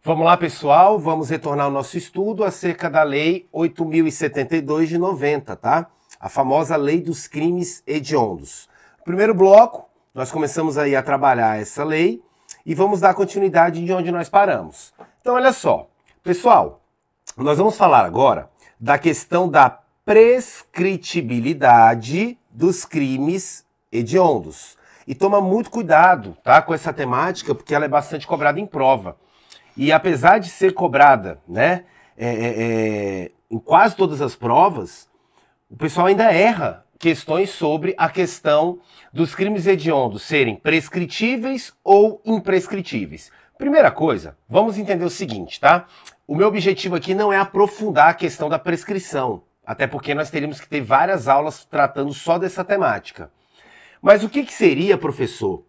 Vamos lá, pessoal, vamos retornar ao nosso estudo acerca da Lei 8.072 de 90, tá? A famosa Lei dos Crimes Hediondos. No primeiro bloco, nós começamos aí a trabalhar essa lei e vamos dar continuidade de onde nós paramos. Então, olha só, pessoal, nós vamos falar agora da questão da prescritibilidade dos crimes hediondos. E toma muito cuidado, tá, com essa temática, porque ela é bastante cobrada em prova. E apesar de ser cobrada, né, em quase todas as provas, o pessoal ainda erra questões sobre a questão dos crimes hediondos serem prescritíveis ou imprescritíveis. Primeira coisa, vamos entender o seguinte, tá? O meu objetivo aqui não é aprofundar a questão da prescrição, até porque nós teríamos que ter várias aulas tratando só dessa temática. Mas o que seria, professor,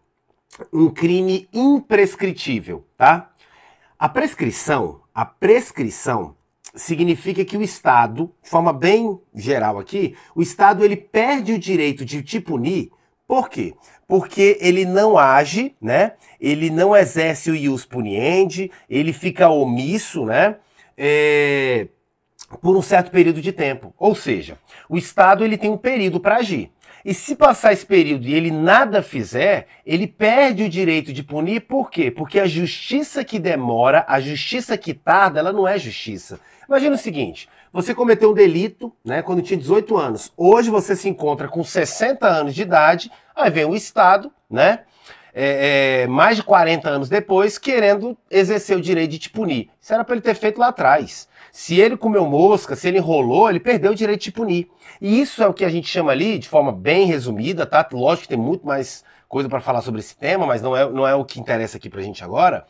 um crime imprescritível, tá? A prescrição significa que o Estado, de forma bem geral aqui, o Estado ele perde o direito de te punir. Por quê? Porque ele não age, né? Ele não exerce o ius puniendi, ele fica omisso, né? Por um certo período de tempo. Ou seja, o Estado ele tem um período para agir. E se passar esse período e ele nada fizer, ele perde o direito de punir. Por quê? Porque a justiça que demora, a justiça que tarda, ela não é justiça. Imagina o seguinte, você cometeu um delito, né, quando tinha 18 anos. Hoje você se encontra com 60 anos de idade, aí vem o Estado, né, mais de 40 anos depois, querendo exercer o direito de te punir. Isso era para ele ter feito lá atrás. Se ele comeu mosca, se ele enrolou, ele perdeu o direito de te punir. E isso é o que a gente chama ali, de forma bem resumida, tá? Lógico que tem muito mais coisa para falar sobre esse tema, mas não é o que interessa aqui pra gente agora.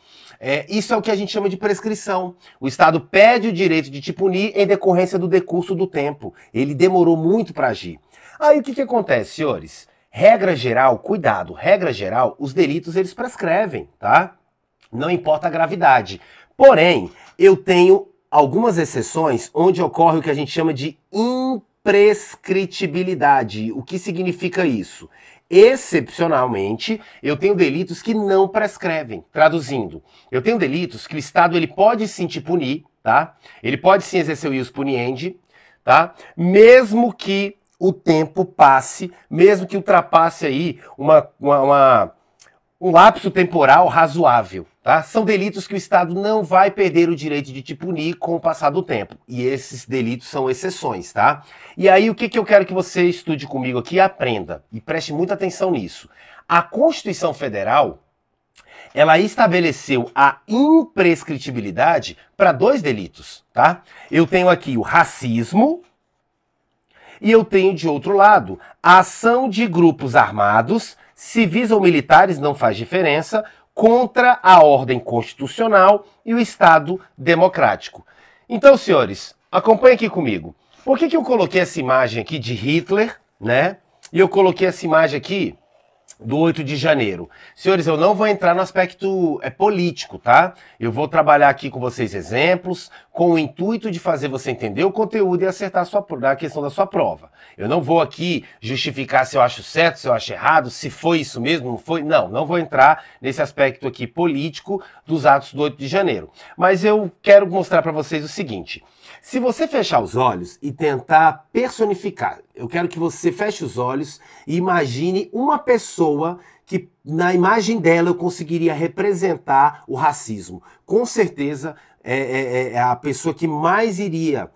Isso é o que a gente chama de prescrição. O Estado perde o direito de te punir em decorrência do decurso do tempo. Ele demorou muito para agir. Aí o que acontece, senhores? Regra geral, cuidado, regra geral, os delitos eles prescrevem, tá? Não importa a gravidade. Porém, eu tenho algumas exceções onde ocorre o que a gente chama de imprescritibilidade. O que significa isso? Excepcionalmente, eu tenho delitos que não prescrevem. Traduzindo, eu tenho delitos que o Estado ele pode sim te punir, tá? Ele pode sim exercer o ius puniendi, tá? Mesmo que o tempo passe, mesmo que ultrapasse aí um lapso temporal razoável, tá? São delitos que o Estado não vai perder o direito de te punir com o passar do tempo. E esses delitos são exceções, tá? E aí o que eu quero que você estude comigo aqui e aprenda, e preste muita atenção nisso. A Constituição Federal, ela estabeleceu a imprescritibilidade para dois delitos, tá? Eu tenho aqui o racismo e eu tenho de outro lado a ação de grupos armados, civis ou militares, não faz diferença, contra a ordem constitucional e o Estado democrático. Então, senhores, acompanhem aqui comigo. Por que eu coloquei essa imagem aqui de Hitler, né? E eu coloquei essa imagem aqui do 8 de janeiro. Senhores, eu não vou entrar no aspecto político, tá? Eu vou trabalhar aqui com vocês exemplos, com o intuito de fazer você entender o conteúdo e acertar a questão da sua prova. Eu não vou aqui justificar se eu acho certo, se eu acho errado, se foi isso mesmo, não foi. Não vou entrar nesse aspecto aqui político dos atos do 8 de janeiro. Mas eu quero mostrar para vocês o seguinte. Se você fechar os olhos e tentar personificar, eu quero que você feche os olhos e imagine uma pessoa que na imagem dela eu conseguiria representar o racismo. Com certeza é a pessoa que mais iria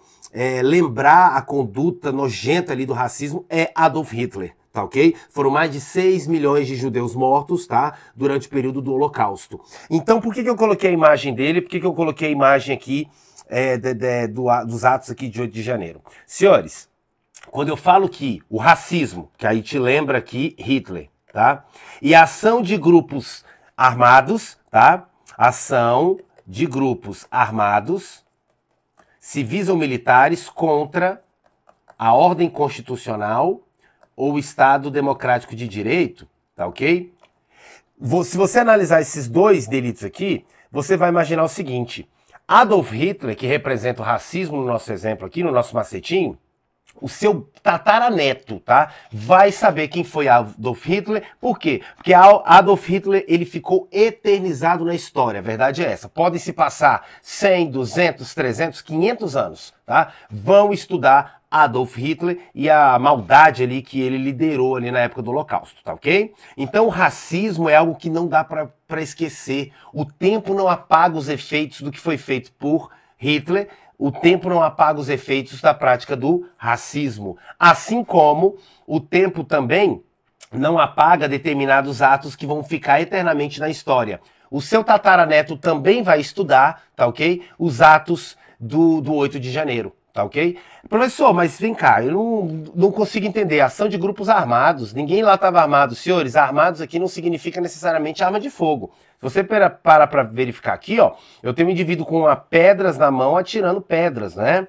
lembrar a conduta nojenta ali do racismo é Adolf Hitler. Tá, ok? Foram mais de 6 milhões de judeus mortos, tá? Durante o período do Holocausto. Então, por que eu coloquei a imagem dele? Por que eu coloquei a imagem aqui dos atos aqui de 8 de janeiro? Senhores, quando eu falo que o racismo, que aí te lembra aqui Hitler, tá? E a ação de grupos armados, tá? Ação de grupos armados, civis ou militares, contra a ordem constitucional ou o Estado democrático de direito, tá ok? Se você analisar esses dois delitos aqui, você vai imaginar o seguinte: Adolf Hitler, que representa o racismo no nosso exemplo aqui, no nosso macetinho, o seu tataraneto, tá? Vai saber quem foi Adolf Hitler. Por quê? Porque Adolf Hitler, ele ficou eternizado na história. A verdade é essa. Podem se passar 100, 200, 300, 500 anos, tá? Vão estudar Adolf Hitler e a maldade ali que ele liderou ali na época do Holocausto, tá ok? Então o racismo é algo que não dá para esquecer. O tempo não apaga os efeitos do que foi feito por Hitler. O tempo não apaga os efeitos da prática do racismo. Assim como o tempo também não apaga determinados atos que vão ficar eternamente na história. O seu tataraneto também vai estudar, tá ok? Os atos do 8 de janeiro, tá ok? Professor, mas vem cá, eu não consigo entender. Ação de grupos armados, ninguém lá estava armado. Senhores, armados aqui não significa necessariamente arma de fogo. Se você parar para verificar aqui, ó, eu tenho um indivíduo com pedras na mão atirando pedras, né?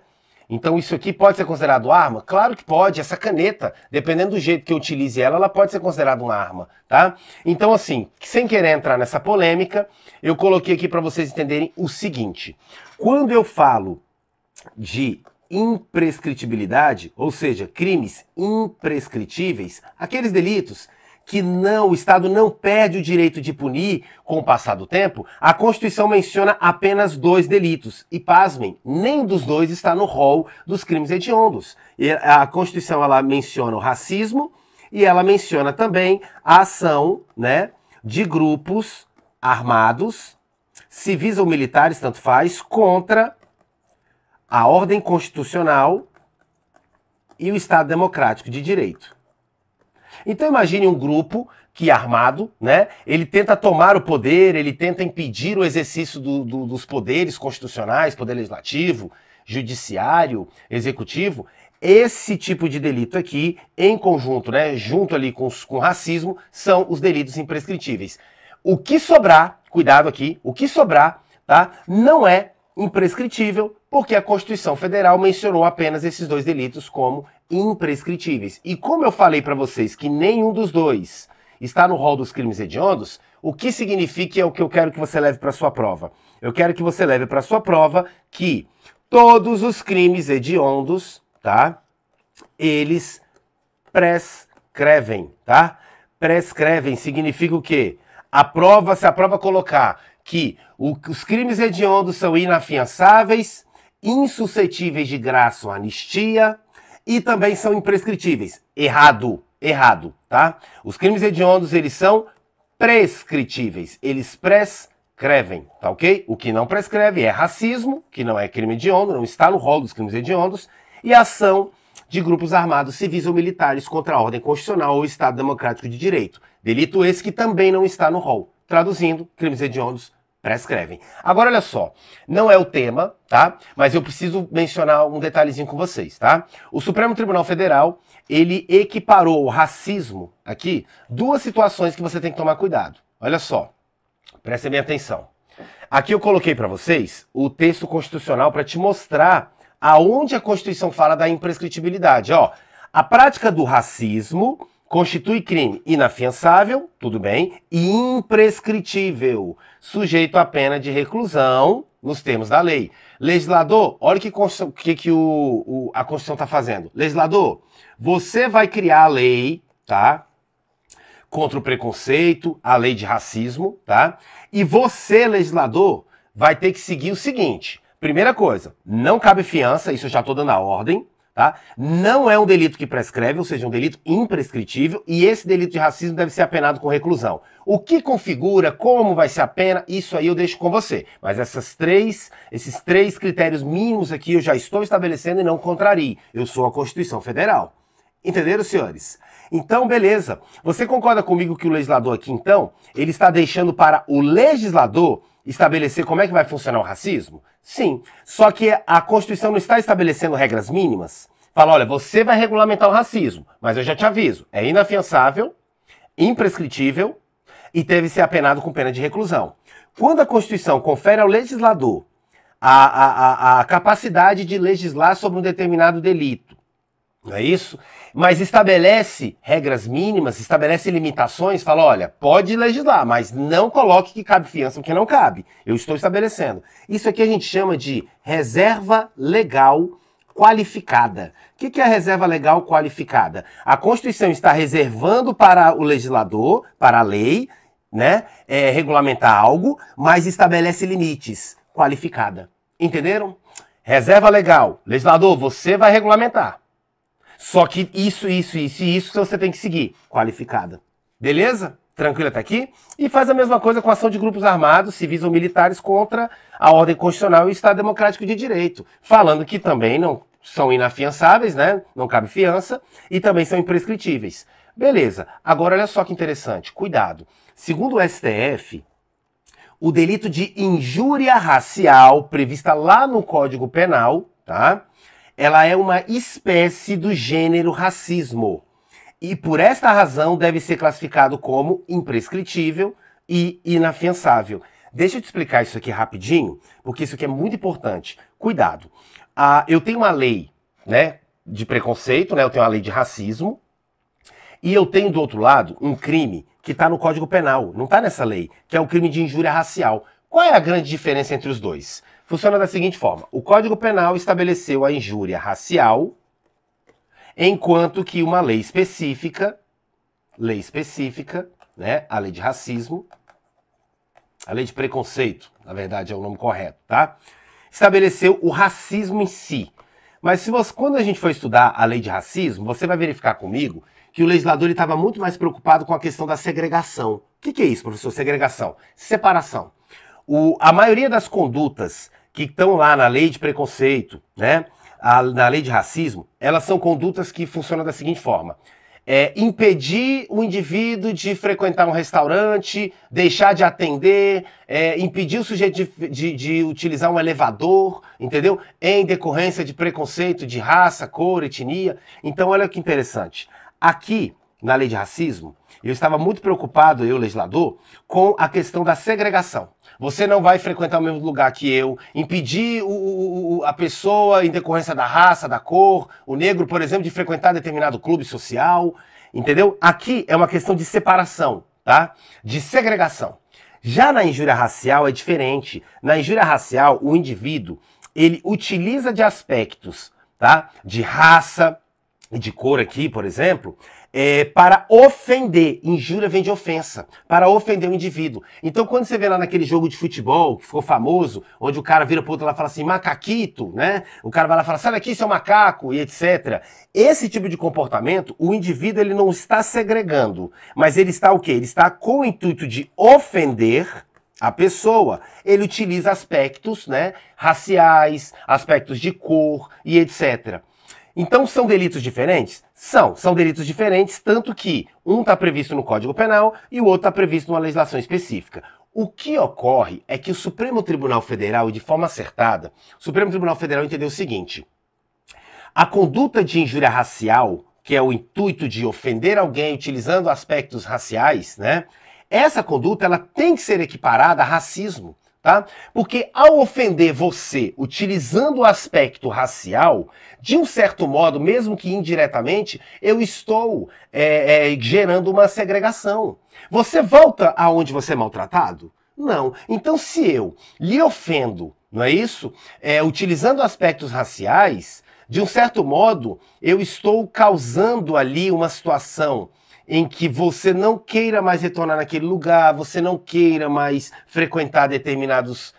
Então isso aqui pode ser considerado arma? Claro que pode. Essa caneta, dependendo do jeito que eu utilize ela, ela pode ser considerada uma arma, tá? Então assim, sem querer entrar nessa polêmica, eu coloquei aqui para vocês entenderem o seguinte. Quando eu falo de imprescritibilidade, ou seja, crimes imprescritíveis, aqueles delitos que o Estado não perde o direito de punir com o passar do tempo, a Constituição menciona apenas 2 delitos. E pasmem, nem dos 2 está no rol dos crimes hediondos. E a Constituição ela menciona o racismo e ela menciona também a ação, né, de grupos armados, civis ou militares, tanto faz, contra a ordem constitucional e o Estado democrático de direito. Então imagine um grupo que armado, né? Ele tenta tomar o poder, ele tenta impedir o exercício dos poderes constitucionais, poder legislativo, judiciário, executivo. Esse tipo de delito aqui, em conjunto, né, junto ali com racismo, são os delitos imprescritíveis. O que sobrar, cuidado aqui, o que sobrar, tá, não é imprescritível, porque a Constituição Federal mencionou apenas esses 2 delitos como imprescritíveis. E como eu falei para vocês que nenhum dos 2 está no rol dos crimes hediondos, o que significa é o que eu quero que você leve para sua prova. Eu quero que você leve para sua prova que todos os crimes hediondos, tá, eles prescrevem, tá? Prescrevem significa o quê? Se a prova colocar que os crimes hediondos são inafiançáveis, insuscetíveis de graça ou anistia e também são imprescritíveis. Errado, tá? Os crimes hediondos, eles são prescritíveis, eles prescrevem, tá ok? O que não prescreve é racismo, que não é crime hediondo, não está no rol dos crimes hediondos, e ação de grupos armados civis ou militares contra a ordem constitucional ou Estado democrático de direito. Delito esse que também não está no rol. Traduzindo, crimes hediondos prescrevem. Agora, olha só, não é o tema, tá? Mas eu preciso mencionar um detalhezinho com vocês, tá? O Supremo Tribunal Federal, ele equiparou o racismo aqui, 2 situações que você tem que tomar cuidado. Olha só, prestem bem atenção. Aqui eu coloquei para vocês o texto constitucional para te mostrar aonde a Constituição fala da imprescritibilidade. Ó, a prática do racismo constitui crime inafiançável, tudo bem, e imprescritível, sujeito à pena de reclusão nos termos da lei. Legislador, olha o que a Constituição está fazendo. Legislador, você vai criar a lei, tá? Contra o preconceito, a lei de racismo, tá? E você, legislador, vai ter que seguir o seguinte. Primeira coisa, não cabe fiança, isso eu já estou dando a ordem. Tá? Não é um delito que prescreve, ou seja, um delito imprescritível, e esse delito de racismo deve ser apenado com reclusão. O que configura, como vai ser a pena, isso aí eu deixo com você. Mas esses três critérios mínimos aqui eu já estou estabelecendo e não contrarie. Eu sou a Constituição Federal. Entenderam, senhores? Então, beleza. Você concorda comigo que o legislador aqui, então, ele está deixando para o legislador estabelecer como é que vai funcionar o racismo? Sim, só que a Constituição não está estabelecendo regras mínimas. Fala, olha, você vai regulamentar o racismo, mas eu já te aviso, é inafiançável, imprescritível e deve ser apenado com pena de reclusão. Quando a Constituição confere ao legislador a capacidade de legislar sobre um determinado delito, não é isso? Mas estabelece regras mínimas, estabelece limitações, fala, olha, pode legislar, mas não coloque que cabe fiança, porque não cabe. Eu estou estabelecendo. Isso aqui a gente chama de reserva legal qualificada. O que é a reserva legal qualificada? A Constituição está reservando para o legislador, para a lei, né, regulamentar algo, mas estabelece limites. Qualificada. Entenderam? Reserva legal. Legislador, você vai regulamentar. Só que isso você tem que seguir. Qualificada. Beleza? Tranquilo até aqui? E faz a mesma coisa com a ação de grupos armados, civis ou militares contra a ordem constitucional e o Estado Democrático de Direito. Falando que também não são inafiançáveis, né? Não cabe fiança, e também são imprescritíveis. Beleza. Agora olha só que interessante. Cuidado. Segundo o STF, o delito de injúria racial, prevista lá no Código Penal, tá? Ela é uma espécie do gênero racismo. E por esta razão deve ser classificado como imprescritível e inafiançável. Deixa eu te explicar isso aqui rapidinho, porque isso aqui é muito importante. Cuidado. Eu tenho uma lei, né, de preconceito, né? Eu tenho uma lei de racismo. E eu tenho do outro lado um crime que está no Código Penal, não está nessa lei, que é o crime de injúria racial. Qual é a grande diferença entre os dois? Funciona da seguinte forma: o Código Penal estabeleceu a injúria racial, enquanto que uma lei específica, né, a lei de racismo, a lei de preconceito, na verdade é o nome correto, tá? Estabeleceu o racismo em si. Mas quando a gente for estudar a lei de racismo, você vai verificar comigo que o legislador estava muito mais preocupado com a questão da segregação. O que é isso, professor? Segregação. Separação. A maioria das condutas que estão lá na lei de preconceito, né, na lei de racismo, elas são condutas que funcionam da seguinte forma. Impedir o indivíduo de frequentar um restaurante, deixar de atender, impedir o sujeito de utilizar um elevador, entendeu? Em decorrência de preconceito de raça, cor, etnia. Então, olha que interessante. Aqui, na lei de racismo, eu estava muito preocupado, eu, legislador, com a questão da segregação. Você não vai frequentar o mesmo lugar que eu, impedir a pessoa, em decorrência da raça, da cor, o negro, por exemplo, de frequentar determinado clube social, entendeu? Aqui é uma questão de separação, tá? De segregação. Já na injúria racial é diferente. Na injúria racial, o indivíduo, ele utiliza de aspectos, tá? De raça, de cor aqui, por exemplo, para ofender. Injúria vem de ofensa, para ofender o indivíduo. Então, quando você vê lá naquele jogo de futebol, que ficou famoso, onde o cara vira pro outro lá e fala assim, macaquito, né? O cara vai lá e fala, sai daqui, seu macaco, e etc. Esse tipo de comportamento, o indivíduo ele não está segregando, mas ele está o quê? Ele está com o intuito de ofender a pessoa. Ele utiliza aspectos, né, raciais, aspectos de cor e etc. Então são delitos diferentes? São delitos diferentes, tanto que um está previsto no Código Penal e o outro está previsto numa legislação específica. O que ocorre é que o Supremo Tribunal Federal, e de forma acertada, o Supremo Tribunal Federal entendeu o seguinte: a conduta de injúria racial, que é o intuito de ofender alguém utilizando aspectos raciais, né? Essa conduta ela tem que ser equiparada a racismo. Tá? Porque ao ofender você utilizando o aspecto racial, de um certo modo, mesmo que indiretamente, eu estou gerando uma segregação. Você volta aonde você é maltratado? Não. Então, se eu lhe ofendo, não é isso? Utilizando aspectos raciais, de um certo modo, eu estou causando ali uma situação em que você não queira mais retornar naquele lugar, você não queira mais frequentar determinados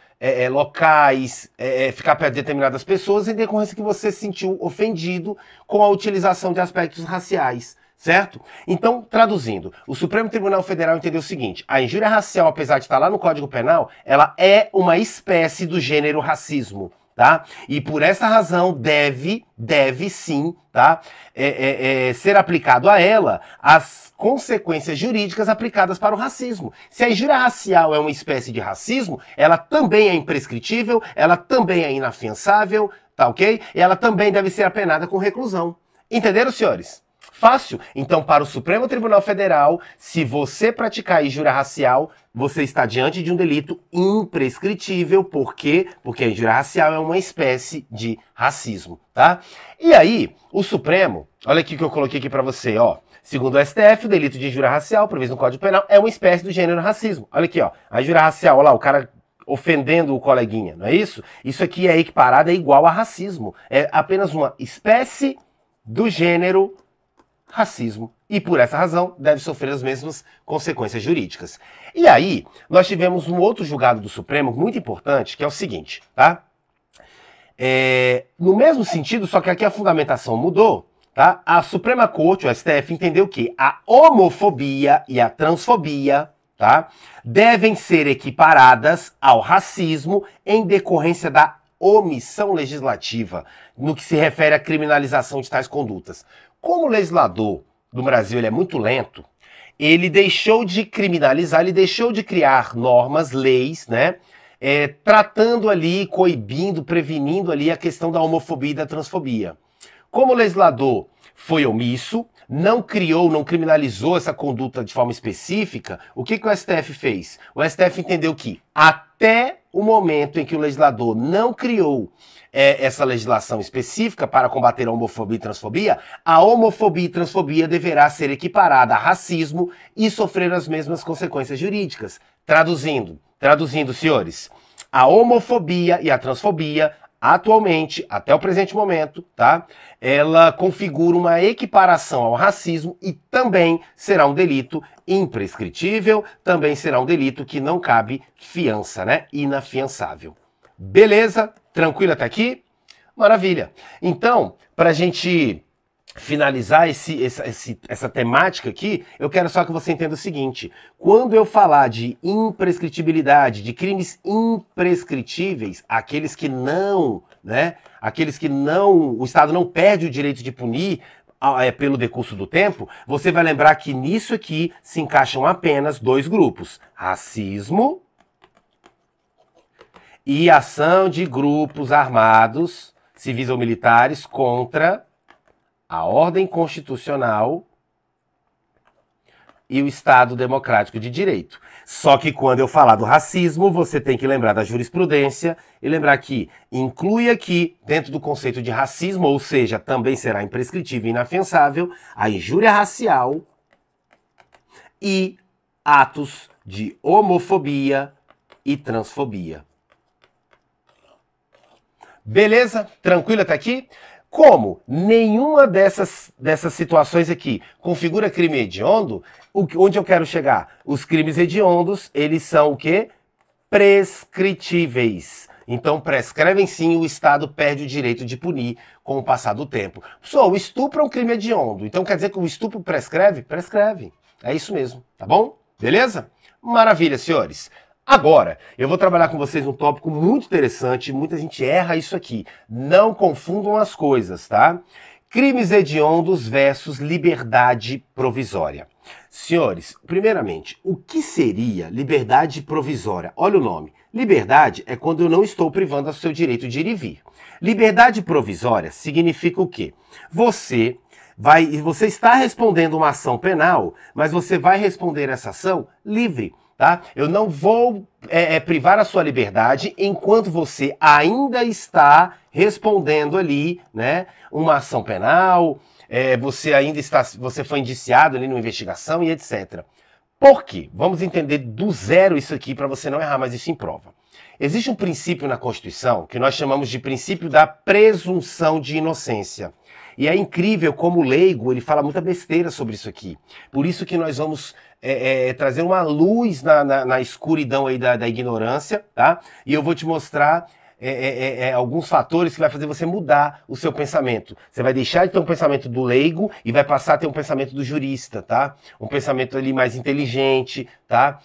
locais, ficar perto de determinadas pessoas, em decorrência que você se sentiu ofendido com a utilização de aspectos raciais, certo? Então, traduzindo, o Supremo Tribunal Federal entendeu o seguinte: a injúria racial, apesar de estar lá no Código Penal, ela é uma espécie do gênero racismo. Tá? E por essa razão deve sim, tá? Ser aplicado a ela as consequências jurídicas aplicadas para o racismo. Se a injúria racial é uma espécie de racismo, ela também é imprescritível, ela também é inafiançável, tá ok? E ela também deve ser apenada com reclusão. Entenderam, senhores? Fácil. Então, para o Supremo Tribunal Federal, se você praticar injúria racial, você está diante de um delito imprescritível. Por quê? Porque a injúria racial é uma espécie de racismo, tá? E aí, o Supremo, olha aqui que eu coloquei aqui para você, ó. Segundo o STF, o delito de injúria racial, previsto no Código Penal, é uma espécie do gênero racismo. Olha aqui, ó. A injúria racial, olha lá, o cara ofendendo o coleguinha, não é isso? Isso aqui é equiparado, é igual a racismo. É apenas uma espécie do gênero racismo. E por essa razão deve sofrer as mesmas consequências jurídicas. E aí, nós tivemos um outro julgado do Supremo muito importante, que é o seguinte, tá? No mesmo sentido, só que aqui a fundamentação mudou, tá? A Suprema Corte, o STF, entendeu que a homofobia e a transfobia, tá, devem ser equiparadas ao racismo em decorrência da omissão legislativa, no que se refere à criminalização de tais condutas. Como o legislador do Brasil ele é muito lento, ele deixou de criminalizar, ele deixou de criar normas, leis, né? Tratando ali, coibindo, prevenindo ali a questão da homofobia e da transfobia. Como o legislador foi omisso, não criou, não criminalizou essa conduta de forma específica, o que o STF fez? O STF entendeu que até o momento em que o legislador não criou essa legislação específica para combater a homofobia e transfobia, a homofobia e transfobia deverá ser equiparada a racismo e sofrer as mesmas consequências jurídicas. Traduzindo, senhores, a homofobia e a transfobia, atualmente, até o presente momento, tá? Ela configura uma equiparação ao racismo e também será um delito imprescritível, também será um delito que não cabe fiança, né? Inafiançável. Beleza? Tranquilo até aqui? Maravilha. Então, para a gente finalizar essa temática aqui, eu quero só que você entenda o seguinte: quando eu falar de imprescritibilidade, de crimes imprescritíveis, aqueles que não, o Estado não perde o direito de punir pelo decurso do tempo, você vai lembrar que nisso aqui se encaixam apenas dois grupos: racismo e ação de grupos armados, civis ou militares, contra a ordem constitucional e o Estado democrático de direito. Só que quando eu falar do racismo, você tem que lembrar da jurisprudência e lembrar que inclui aqui, dentro do conceito de racismo, ou seja, também será imprescritível e inafiançável, a injúria racial e atos de homofobia e transfobia. Beleza? Tranquilo até aqui? Como nenhuma dessas situações aqui configura crime hediondo, onde eu quero chegar? Os crimes hediondos, eles são o quê? Prescritíveis. Então prescrevem sim, o Estado perde o direito de punir com o passar do tempo. O estupro é um crime hediondo, então quer dizer que o estupro prescreve? Prescreve. É isso mesmo, tá bom? Beleza? Maravilha, senhores. Agora, eu vou trabalhar com vocês um tópico muito interessante, muita gente erra isso aqui. Não confundam as coisas, tá? Crimes hediondos versus liberdade provisória. Senhores, primeiramente, o que seria liberdade provisória? Olha o nome. Liberdade é quando eu não estou privando o seu direito de ir e vir. Liberdade provisória significa o quê? Você está respondendo uma ação penal, mas você vai responder essa ação livre. Tá? Eu não vou privar a sua liberdade enquanto você ainda está respondendo ali, né, uma ação penal, você foi indiciado ali numa investigação e etc. Por quê? Vamos entender do zero isso aqui para você não errar mais isso em prova. Existe um princípio na Constituição que nós chamamos de princípio da presunção de inocência. E é incrível como o leigo, ele fala muita besteira sobre isso aqui. Por isso que nós vamos trazer uma luz na escuridão aí da ignorância, tá? E eu vou te mostrar alguns fatores que vai fazer você mudar o seu pensamento. Você vai deixar de ter um pensamento do leigo e vai passar a ter um pensamento do jurista, tá? Um pensamento ali mais inteligente, tá?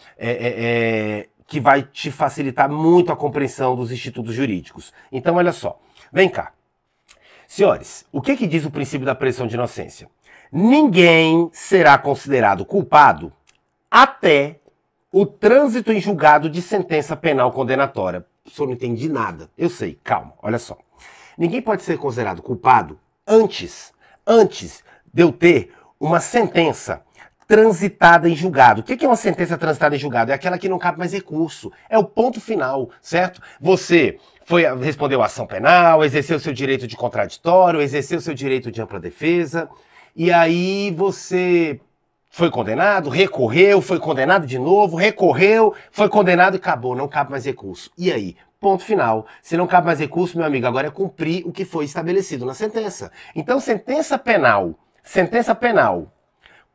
Que vai te facilitar muito a compreensão dos institutos jurídicos. Então, olha só. Vem cá. Senhores, o que diz o princípio da presunção de inocência? Ninguém será considerado culpado até o trânsito em julgado de sentença penal condenatória. O senhor não entende nada. Eu sei, calma, olha só. Ninguém pode ser considerado culpado antes de eu ter uma sentença transitada em julgado. O que é uma sentença transitada em julgado? É aquela que não cabe mais recurso. É o ponto final, certo? Você respondeu a ação penal, exerceu seu direito de contraditório, exerceu seu direito de ampla defesa, e aí você Foi condenado, recorreu, foi condenado de novo, recorreu, foi condenado e acabou, não cabe mais recurso. E aí? Ponto final. Se não cabe mais recurso, meu amigo, agora é cumprir o que foi estabelecido na sentença. Então, sentença penal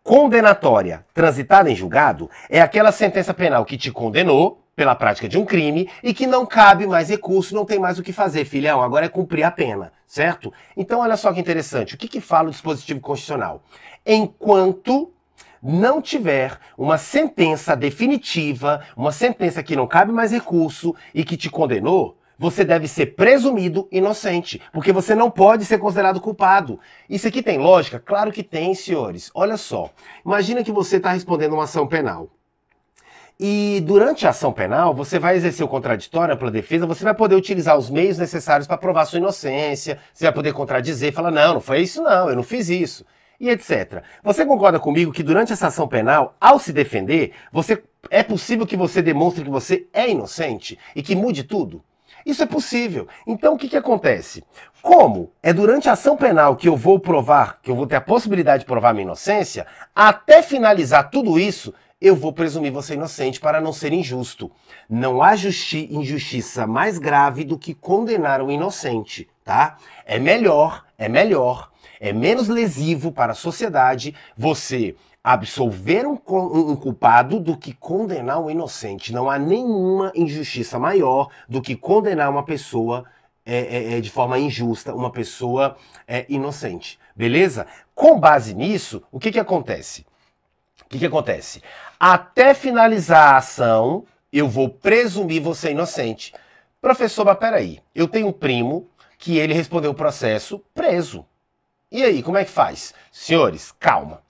condenatória transitada em julgado é aquela sentença penal que te condenou pela prática de um crime e que não cabe mais recurso, não tem mais o que fazer, filhão, agora é cumprir a pena, certo? Então, olha só que interessante, o que fala o dispositivo constitucional? Enquanto não tiver uma sentença definitiva, uma sentença que não cabe mais recurso e que te condenou, você deve ser presumido inocente, porque você não pode ser considerado culpado. Isso aqui tem lógica? Claro que tem, senhores. Olha só, imagina que você está respondendo uma ação penal. E durante a ação penal, você vai exercer o contraditório, ampla defesa, você vai poder utilizar os meios necessários para provar sua inocência, você vai poder contradizer, falar, não foi isso não, eu não fiz isso, e etc. Você concorda comigo que durante essa ação penal, ao se defender, é possível que você demonstre que você é inocente e que mude tudo? Isso é possível. Então o que acontece? Como é durante a ação penal que eu vou provar, que eu vou ter a possibilidade de provar minha inocência, até finalizar tudo isso, eu vou presumir você inocente para não ser injusto. Não há injustiça mais grave do que condenar o inocente, tá? É melhor, é menos lesivo para a sociedade você absolver um culpado do que condenar um inocente. Não há nenhuma injustiça maior do que condenar uma pessoa de forma injusta, uma pessoa inocente. Beleza? Com base nisso, o que acontece? Até finalizar a ação, eu vou presumir você inocente. Professor, mas peraí, eu tenho um primo que ele respondeu o processo preso. E aí, como é que faz? Senhores, calma.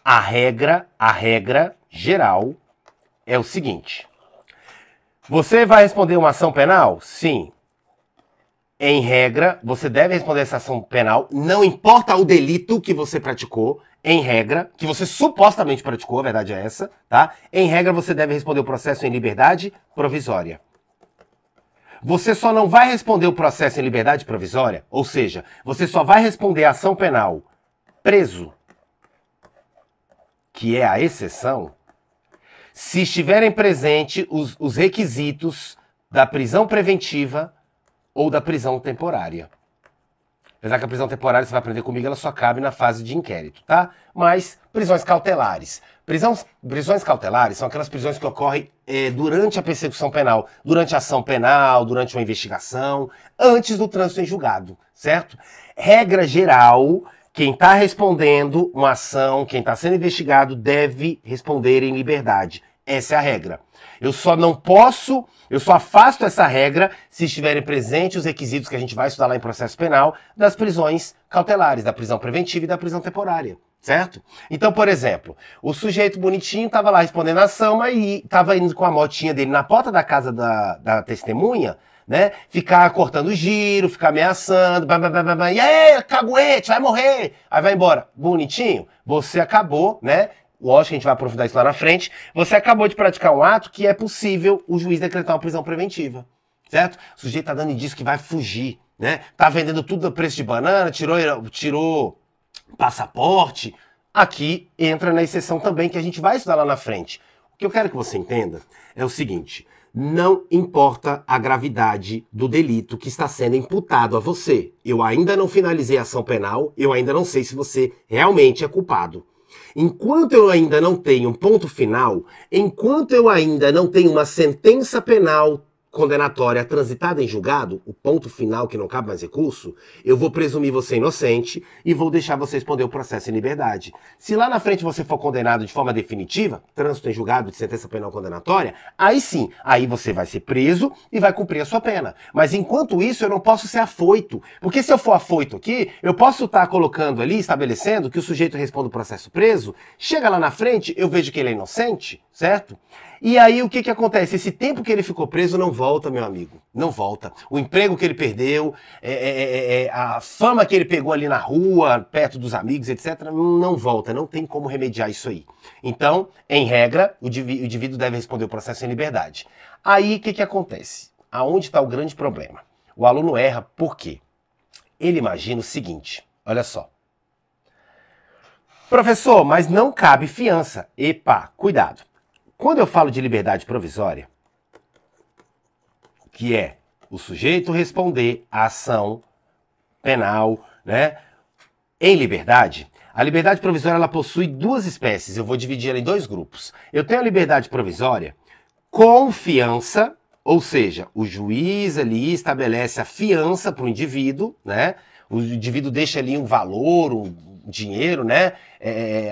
A regra geral é o seguinte. Você vai responder uma ação penal? Sim. Em regra, você deve responder essa ação penal, não importa o delito que você praticou, em regra, que você supostamente praticou, a verdade é essa, tá? Em regra, você deve responder o processo em liberdade provisória. Você só não vai responder o processo em liberdade provisória, ou seja, você só vai responder a ação penal preso, que é a exceção, se estiverem presentes os requisitos da prisão preventiva ou da prisão temporária. Apesar que a prisão temporária, você vai aprender comigo, ela só cabe na fase de inquérito, tá? Mas prisões cautelares. Prisões cautelares são aquelas prisões que ocorrem durante a persecução penal, durante a ação penal, durante uma investigação, antes do trânsito em julgado, certo? Regra geral, quem está respondendo uma ação, quem está sendo investigado, deve responder em liberdade. Essa é a regra. Eu só afasto essa regra se estiverem presentes os requisitos que a gente vai estudar lá em processo penal das prisões cautelares, da prisão preventiva e da prisão temporária, certo? Então, por exemplo, o sujeito bonitinho estava lá respondendo a ação, aí estava indo com a motinha dele na porta da casa da testemunha, né? Ficar cortando giro, ficar ameaçando, e aí, caguete, vai morrer, aí vai embora. Bonitinho, você acabou, né? Lógico que a gente vai aprofundar isso lá na frente. Você acabou de praticar um ato que é possível o juiz decretar uma prisão preventiva, certo? O sujeito tá dando indício que vai fugir, né? Tá vendendo tudo a preço de banana, tirou passaporte. Aqui entra na exceção também que a gente vai estudar lá na frente. O que eu quero que você entenda é o seguinte: não importa a gravidade do delito que está sendo imputado a você. Eu ainda não finalizei a ação penal, eu ainda não sei se você realmente é culpado. Enquanto eu ainda não tenho um ponto final, enquanto eu ainda não tenho uma sentença penal condenatória transitada em julgado, o ponto final que não cabe mais recurso, eu vou presumir você inocente e vou deixar você responder o processo em liberdade. Se lá na frente você for condenado de forma definitiva, trânsito em julgado de sentença penal condenatória, aí sim, aí você vai ser preso e vai cumprir a sua pena. Mas enquanto isso eu não posso ser afoito, porque se eu for afoito aqui, eu posso estar colocando ali, estabelecendo que o sujeito responda o processo preso, chega lá na frente, eu vejo que ele é inocente, certo? E aí o que acontece? Esse tempo que ele ficou preso não volta, meu amigo. Não volta. O emprego que ele perdeu, a fama que ele pegou ali na rua, perto dos amigos, etc., não volta. Não tem como remediar isso aí. Então, em regra, o indivíduo deve responder o processo em liberdade. Aí o que acontece? Aonde está o grande problema? O aluno erra por quê? Ele imagina o seguinte, olha só. Professor, mas não cabe fiança. Epa, cuidado. Quando eu falo de liberdade provisória, que é o sujeito responder à ação penal, né, em liberdade, a liberdade provisória ela possui duas espécies. Eu vou dividir ela em dois grupos. Eu tenho a liberdade provisória com fiança, ou seja, o juiz ali estabelece a fiança para o indivíduo, né? O indivíduo deixa ali um valor, um dinheiro, né?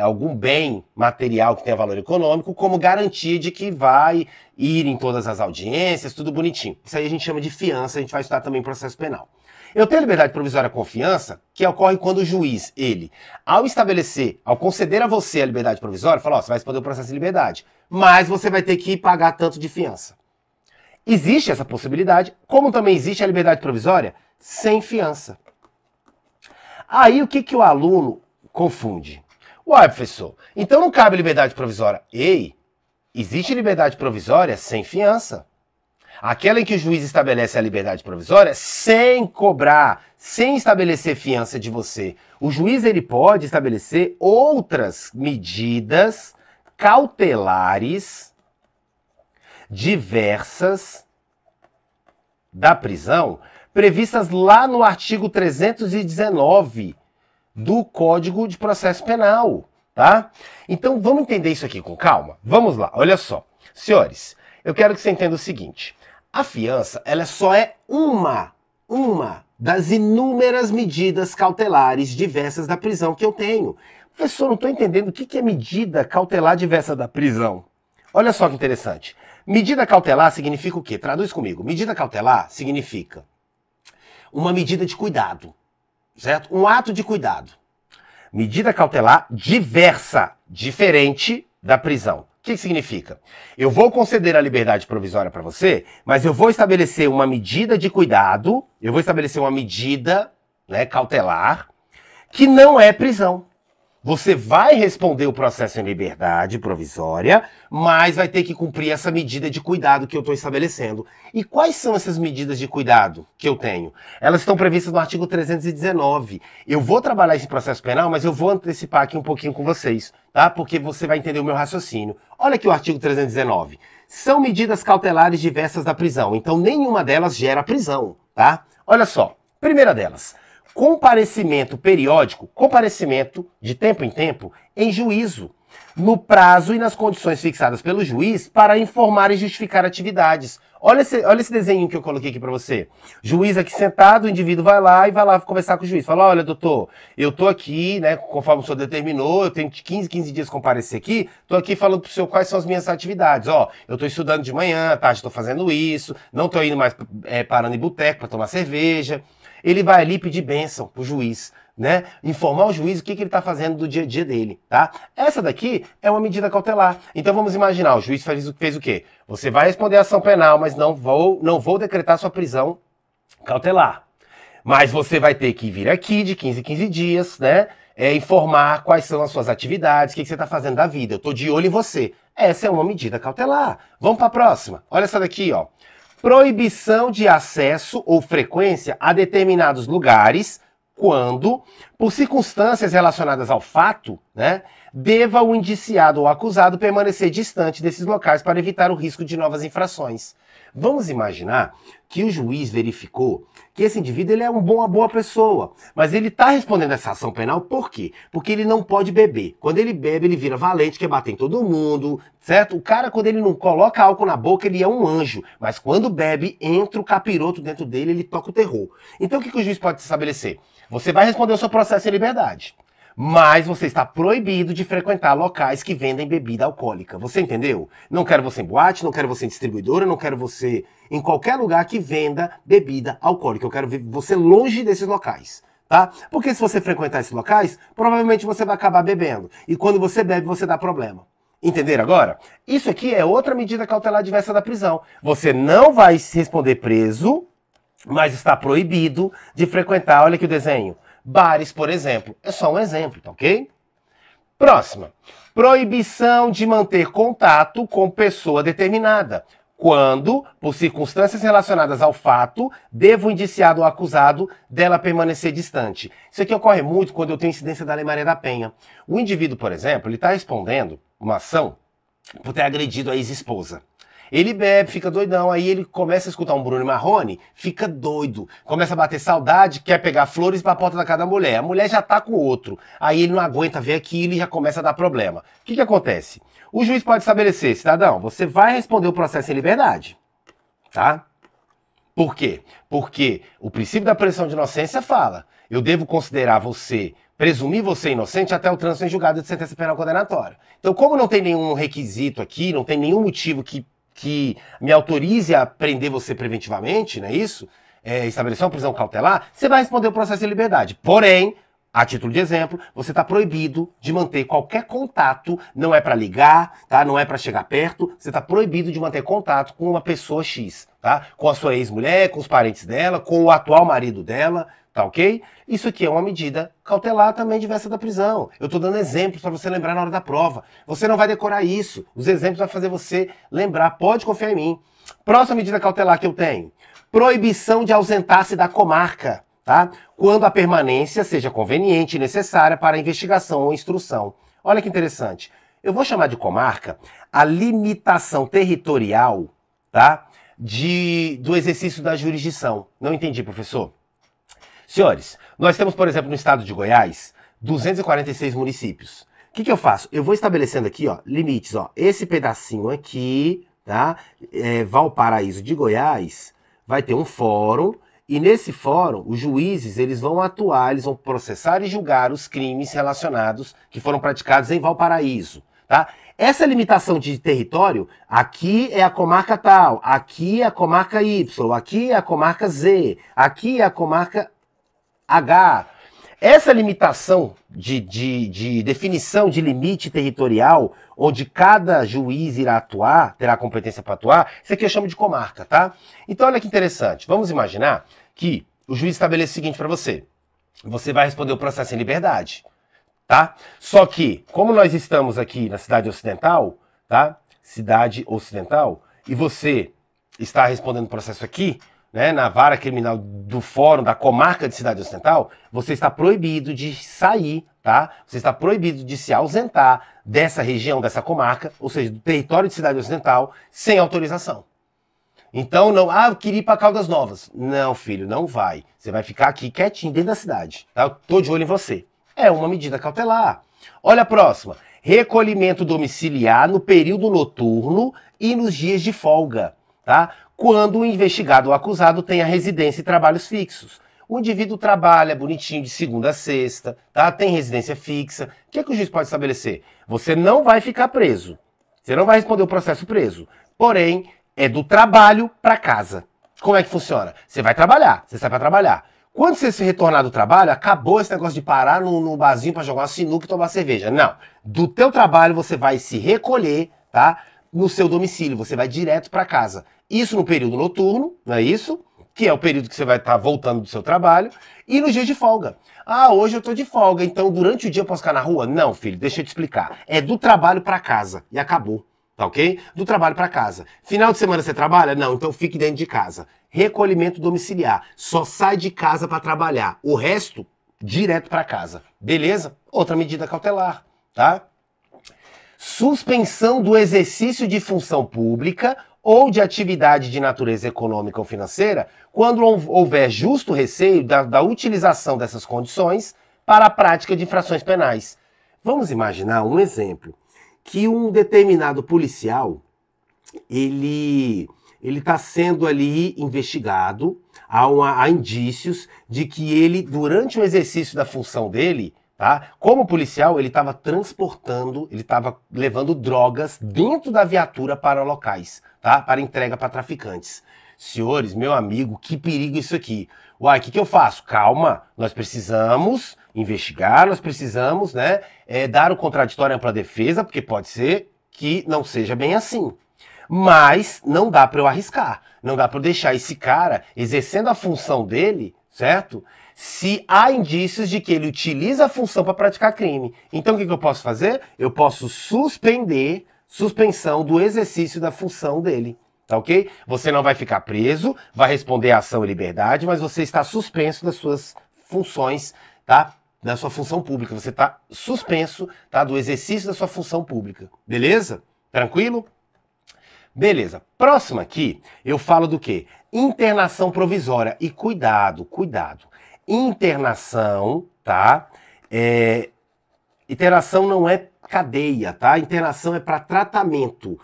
Algum bem material que tenha valor econômico, como garantia de que vai ir em todas as audiências, tudo bonitinho. Isso aí a gente chama de fiança, a gente vai estudar também processo penal. Eu tenho a liberdade provisória com fiança, que ocorre quando o juiz, ele, ao estabelecer, ao conceder a você a liberdade provisória, fala, ó, você vai responder o processo de liberdade, mas você vai ter que pagar tanto de fiança. Existe essa possibilidade, como também existe a liberdade provisória sem fiança. Aí o que o aluno confunde? Uai, professor, então não cabe liberdade provisória. Ei, existe liberdade provisória sem fiança. Aquela em que o juiz estabelece a liberdade provisória sem cobrar, sem estabelecer fiança de você. O juiz ele pode estabelecer outras medidas cautelares diversas da prisão previstas lá no artigo 319 do Código de Processo Penal, tá? Então vamos entender isso aqui com calma? Vamos lá, olha só. Senhores, eu quero que você entenda o seguinte. A fiança, ela só é uma das inúmeras medidas cautelares diversas da prisão que eu tenho. Professor, não estou entendendo o que é medida cautelar diversa da prisão. Olha só que interessante. Medida cautelar significa o quê? Traduz comigo. Medida cautelar significa uma medida de cuidado, certo? Um ato de cuidado. Medida cautelar diversa, diferente da prisão. O que significa? Eu vou conceder a liberdade provisória para você, mas eu vou estabelecer uma medida de cuidado, eu vou estabelecer uma medida, né, cautelar, que não é prisão. Você vai responder o processo em liberdade provisória, mas vai ter que cumprir essa medida de cuidado que eu estou estabelecendo. E quais são essas medidas de cuidado que eu tenho? Elas estão previstas no artigo 319. Eu vou trabalhar esse processo penal, mas eu vou antecipar aqui um pouquinho com vocês, tá? Porque você vai entender o meu raciocínio. Olha aqui o artigo 319. São medidas cautelares diversas da prisão, então nenhuma delas gera prisão, tá? Olha só, primeira delas. Comparecimento periódico, comparecimento de tempo em tempo em juízo, no prazo e nas condições fixadas pelo juiz para informar e justificar atividades. Olha esse desenho que eu coloquei aqui para você. Juiz aqui sentado, o indivíduo vai lá conversar com o juiz. Fala, olha, doutor, eu tô aqui, né, conforme o senhor determinou, eu tenho 15 dias comparecer aqui, tô aqui falando pro senhor quais são as minhas atividades. Ó, eu tô estudando de manhã, à tarde tô fazendo isso, não tô indo mais parando em boteco para tomar cerveja. Ele vai ali pedir bênção pro juiz, né? Informar o juiz o que ele está fazendo do dia a dia dele, tá? Essa daqui é uma medida cautelar. Então vamos imaginar, o juiz fez o quê? Você vai responder a ação penal, mas não vou decretar sua prisão cautelar. Mas você vai ter que vir aqui de 15 em 15 dias, né? Informar quais são as suas atividades, o que você está fazendo da vida. Eu tô de olho em você. Essa é uma medida cautelar. Vamos para a próxima. Olha essa daqui, ó. Proibição de acesso ou frequência a determinados lugares quando, por circunstâncias relacionadas ao fato, né, deva o indiciado ou acusado permanecer distante desses locais para evitar o risco de novas infrações. Vamos imaginar que o juiz verificou que esse indivíduo ele é uma boa pessoa, mas ele está respondendo essa ação penal por quê? Porque ele não pode beber. Quando ele bebe, ele vira valente, quer bater em todo mundo, certo? O cara, quando ele não coloca álcool na boca, ele é um anjo, mas quando bebe, entra o capiroto dentro dele, ele toca o terror. Então o que o juiz pode estabelecer? Você vai responder o seu processo em liberdade, mas você está proibido de frequentar locais que vendem bebida alcoólica. Você entendeu? Não quero você em boate, não quero você em distribuidora, não quero você em qualquer lugar que venda bebida alcoólica. Eu quero ver você longe desses locais, tá? Porque se você frequentar esses locais, provavelmente você vai acabar bebendo. E quando você bebe, você dá problema. Entenderam agora? Isso aqui é outra medida cautelar diversa da prisão. Você não vai se responder preso, mas está proibido de frequentar, olha aqui o desenho, bares, por exemplo. É só um exemplo, tá ok? Próxima. Proibição de manter contato com pessoa determinada. quando, por circunstâncias relacionadas ao fato, devo o indiciado ou acusado dela permanecer distante. Isso aqui ocorre muito quando eu tenho incidência da Lei Maria da Penha. O indivíduo, por exemplo, ele está respondendo uma ação por ter agredido a ex-esposa. Ele bebe, fica doidão, aí ele começa a escutar um Bruno Marrone, fica doido, começa a bater saudade, quer pegar flores pra porta da casa da mulher. A mulher já tá com outro, aí ele não aguenta ver aquilo e já começa a dar problema. O que acontece? O juiz pode estabelecer, cidadão, você vai responder o processo em liberdade, tá? Por quê? Porque o princípio da presunção de inocência fala, eu devo considerar você, presumir você inocente até o trânsito em julgado de sentença penal condenatória. Então, como não tem nenhum requisito aqui, não tem nenhum motivo que me autorize a prender você preventivamente, não é isso? Estabelecer uma prisão cautelar, você vai responder o processo em liberdade. Porém, a título de exemplo, você está proibido de manter qualquer contato, não é para ligar, tá? Não é para chegar perto, você está proibido de manter contato com uma pessoa X, tá? Com a sua ex-mulher, com os parentes dela, com o atual marido dela, tá ok? Isso aqui é uma medida cautelar também diversa da prisão. Eu tô dando exemplos para você lembrar na hora da prova. Você não vai decorar isso. Os exemplos vão fazer você lembrar. Pode confiar em mim. Próxima medida cautelar que eu tenho. Proibição de ausentar-se da comarca, tá? Quando a permanência seja conveniente e necessária para a investigação ou instrução. Olha que interessante. Eu vou chamar de comarca a limitação territorial, tá? Do exercício da jurisdição. Não entendi, professor. Senhores, nós temos, por exemplo, no estado de Goiás, 246 municípios. O que eu faço? Eu vou estabelecendo aqui, ó, limites, ó. Esse pedacinho aqui, tá? Valparaíso de Goiás, vai ter um fórum, e nesse fórum, os juízes, eles vão atuar, eles vão processar e julgar os crimes relacionados que foram praticados em Valparaíso, tá? Essa limitação de território, aqui é a comarca tal, aqui é a comarca Y, aqui é a comarca Z, aqui é a comarca H. Essa limitação de definição de limite territorial, onde cada juiz irá atuar, terá competência para atuar, isso aqui eu chamo de comarca, tá? Então olha que interessante, vamos imaginar que o juiz estabelece o seguinte para você, você vai responder o processo em liberdade, tá? Só que, como nós estamos aqui na cidade ocidental, tá? Cidade ocidental, e você está respondendo o processo aqui, né, na vara criminal do fórum da comarca de Cidade Ocidental, você está proibido de sair, tá? Você está proibido de se ausentar dessa região, dessa comarca, ou seja, do território de Cidade Ocidental, sem autorização. Então, não, eu queria ir para Caldas Novas. Não, filho, não vai. Você vai ficar aqui quietinho dentro da cidade, tá? Eu tô de olho em você. É uma medida cautelar. Olha a próxima. Recolhimento domiciliar no período noturno e nos dias de folga, tá? Quando o investigado ou acusado tem a residência e trabalhos fixos. O indivíduo trabalha bonitinho de segunda a sexta, tá? Tem residência fixa. O que o juiz pode estabelecer? Você não vai ficar preso. Você não vai responder o processo preso. Porém, é do trabalho para casa. Como é que funciona? Você vai trabalhar, você sai para trabalhar. Quando você se retornar do trabalho, acabou esse negócio de parar no barzinho para jogar uma sinuca e tomar cerveja. Não. Do teu trabalho você vai se recolher, tá? No seu domicílio, você vai direto para casa. Isso no período noturno, não é isso? Que é o período que você vai estar voltando do seu trabalho. E no dia de folga. Ah, hoje eu tô de folga, então durante o dia eu posso ficar na rua? Não, filho, deixa eu te explicar. É do trabalho para casa. E acabou, tá ok? Do trabalho para casa. Final de semana você trabalha? Não, então fique dentro de casa. Recolhimento domiciliar. Só sai de casa para trabalhar. O resto, direto para casa. Beleza? Outra medida cautelar, tá? Suspensão do exercício de função pública ou de atividade de natureza econômica ou financeira, quando houver justo receio da utilização dessas condições para a prática de infrações penais. Vamos imaginar um exemplo, que um determinado policial, ele está sendo ali investigado, há indícios de que ele, durante o exercício da função dele, tá? Como policial, ele estava transportando, ele estava levando drogas dentro da viatura para locais, tá? Para entrega para traficantes. Senhores, meu amigo, que perigo isso aqui. Uai, o que eu faço? Calma, nós precisamos investigar, nós precisamos, né, dar o contraditório à ampla defesa, porque pode ser que não seja bem assim. Mas não dá para eu arriscar, não dá para eu deixar esse cara exercendo a função dele, certo? Se há indícios de que ele utiliza a função para praticar crime. Então o que eu posso fazer? Eu posso suspensão do exercício da função dele, tá ok? Você não vai ficar preso, vai responder à ação e liberdade, mas você está suspenso das suas funções, tá? Da sua função pública. Você está suspenso, tá? Do exercício da sua função pública. Beleza? Tranquilo? Beleza. Próximo aqui, eu falo do quê? Internação provisória. E cuidado, cuidado. Internação, tá? Internação não é cadeia, tá? Internação é para tratamento.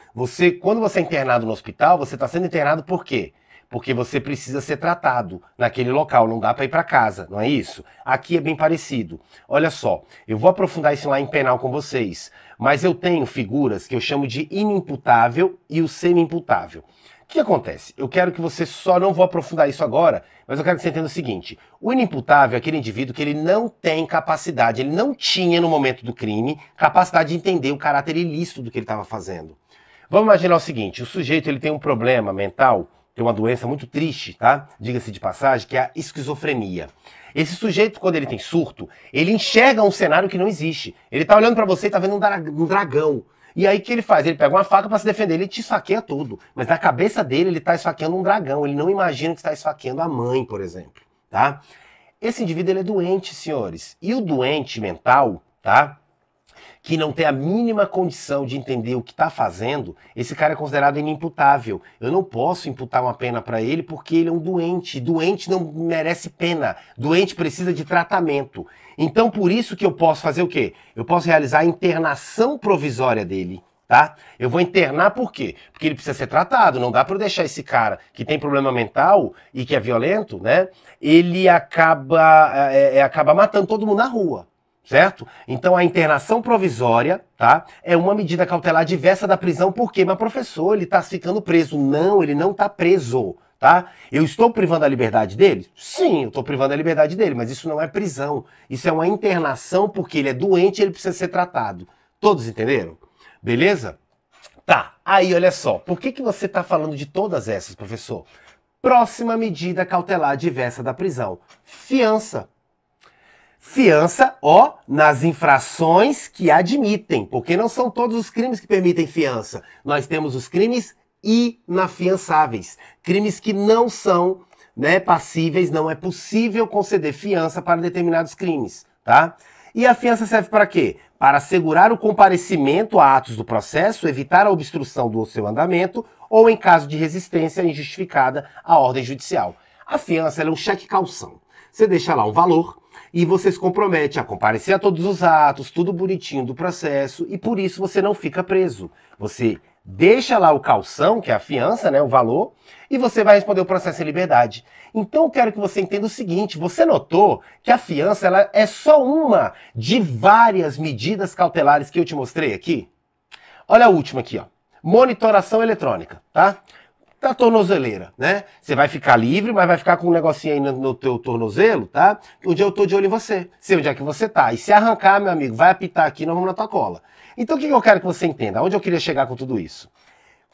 Quando você é internado no hospital, você está sendo internado por quê? Porque você precisa ser tratado naquele local, não dá para ir para casa, não é isso? Aqui é bem parecido. Olha só, eu vou aprofundar isso lá em penal com vocês, mas eu tenho figuras que eu chamo de inimputável e o semi-imputável. O que acontece? Eu quero que você não vou aprofundar isso agora, mas eu quero que você entenda o seguinte. O inimputável é aquele indivíduo que ele não tem capacidade, ele não tinha no momento do crime capacidade de entender o caráter ilícito do que ele estava fazendo. Vamos imaginar o seguinte, o sujeito ele tem um problema mental, tem uma doença muito triste, tá? Diga-se de passagem, que é a esquizofrenia. Esse sujeito, quando ele tem surto, ele enxerga um cenário que não existe. Ele tá olhando pra você e tá vendo um dragão. E aí o que ele faz? Ele pega uma faca pra se defender, ele te esfaqueia tudo. Mas na cabeça dele, ele tá esfaqueando um dragão. Ele não imagina que está esfaqueando a mãe, por exemplo, tá? Esse indivíduo, ele é doente, senhores. E o doente mental, tá? Que não tem a mínima condição de entender o que está fazendo, esse cara é considerado inimputável. Eu não posso imputar uma pena para ele porque ele é um doente. Doente não merece pena. Doente precisa de tratamento. Então, por isso que eu posso fazer o quê? Eu posso realizar a internação provisória dele, tá? Eu vou internar por quê? Porque ele precisa ser tratado. Não dá para eu deixar esse cara que tem problema mental e que é violento, né? Ele acaba matando todo mundo na rua. Certo? Então a internação provisória, tá? É uma medida cautelar diversa da prisão. Por quê? Mas professor, ele tá ficando preso. Não, ele não tá preso, tá? Eu estou privando a liberdade dele? Sim, eu estou privando a liberdade dele, mas isso não é prisão. Isso é uma internação porque ele é doente e ele precisa ser tratado. Todos entenderam? Beleza? Tá, aí olha só. Por que você tá falando de todas essas, professor? Próxima medida cautelar diversa da prisão. Fiança. Fiança, ó, nas infrações que admitem, porque não são todos os crimes que permitem fiança. Nós temos os crimes inafiançáveis, crimes que não são, né, passíveis, não é possível conceder fiança para determinados crimes, tá? E a fiança serve para quê? Para assegurar o comparecimento a atos do processo, evitar a obstrução do seu andamento ou em caso de resistência injustificada à ordem judicial. A fiança ela é um cheque calção. Você deixa lá um valor e você se compromete a comparecer a todos os atos, tudo bonitinho do processo, e por isso você não fica preso. Você deixa lá o calção, que é a fiança, né, o valor, e você vai responder o processo em liberdade. Então eu quero que você entenda o seguinte, você notou que a fiança ela é só uma de várias medidas cautelares que eu te mostrei aqui? Olha a última aqui, ó. Monitoração eletrônica, tá? Da tornozeleira, né? Você vai ficar livre, mas vai ficar com um negocinho aí no teu tornozelo, tá? Um dia eu tô de olho em você, sei onde é que você tá. E se arrancar, meu amigo, vai apitar aqui, nós vamos na tua cola. Então o que eu quero que você entenda? Onde eu queria chegar com tudo isso?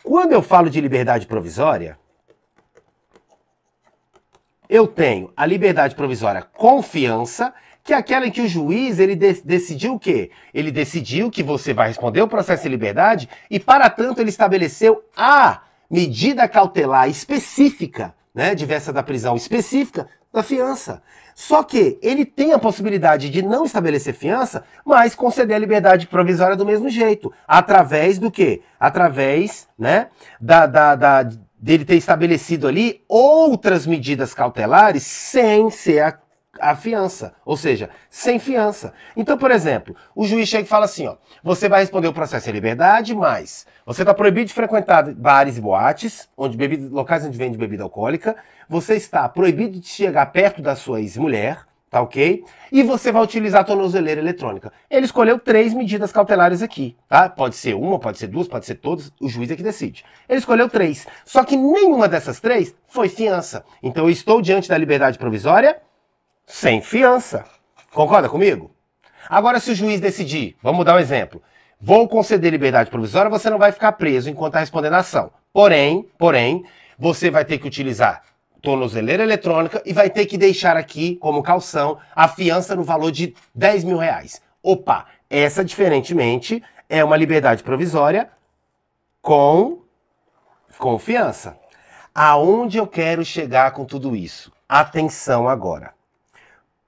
Quando eu falo de liberdade provisória, eu tenho a liberdade provisória com fiança, que é aquela em que o juiz ele decidiu o quê? Ele decidiu que você vai responder o processo em liberdade e, para tanto, ele estabeleceu a medida cautelar específica, né, diversa da prisão específica, da fiança. Só que ele tem a possibilidade de não estabelecer fiança, mas conceder a liberdade provisória do mesmo jeito. Através do quê? Através, né, dele ter estabelecido ali outras medidas cautelares sem ser a fiança, ou seja, sem fiança. Então, por exemplo, o juiz chega e fala assim, ó, você vai responder o processo em liberdade, mas você está proibido de frequentar bares e boates, locais onde vende bebida alcoólica, você está proibido de chegar perto da sua ex-mulher, tá ok? E você vai utilizar a tornozeleira eletrônica. Ele escolheu 3 medidas cautelares aqui, tá? Pode ser uma, pode ser 2, pode ser todas, o juiz é que decide. Ele escolheu 3, só que nenhuma dessas 3 foi fiança. Então eu estou diante da liberdade provisória sem fiança. Concorda comigo? Agora, se o juiz decidir, vamos dar um exemplo, vou conceder liberdade provisória, você não vai ficar preso enquanto está respondendo a ação. Porém, você vai ter que utilizar tornozeleira eletrônica e vai ter que deixar aqui, como calção, a fiança no valor de 10 mil reais. Opa, essa, diferentemente, é uma liberdade provisória com Confiança. Aonde eu quero chegar com tudo isso? Atenção agora.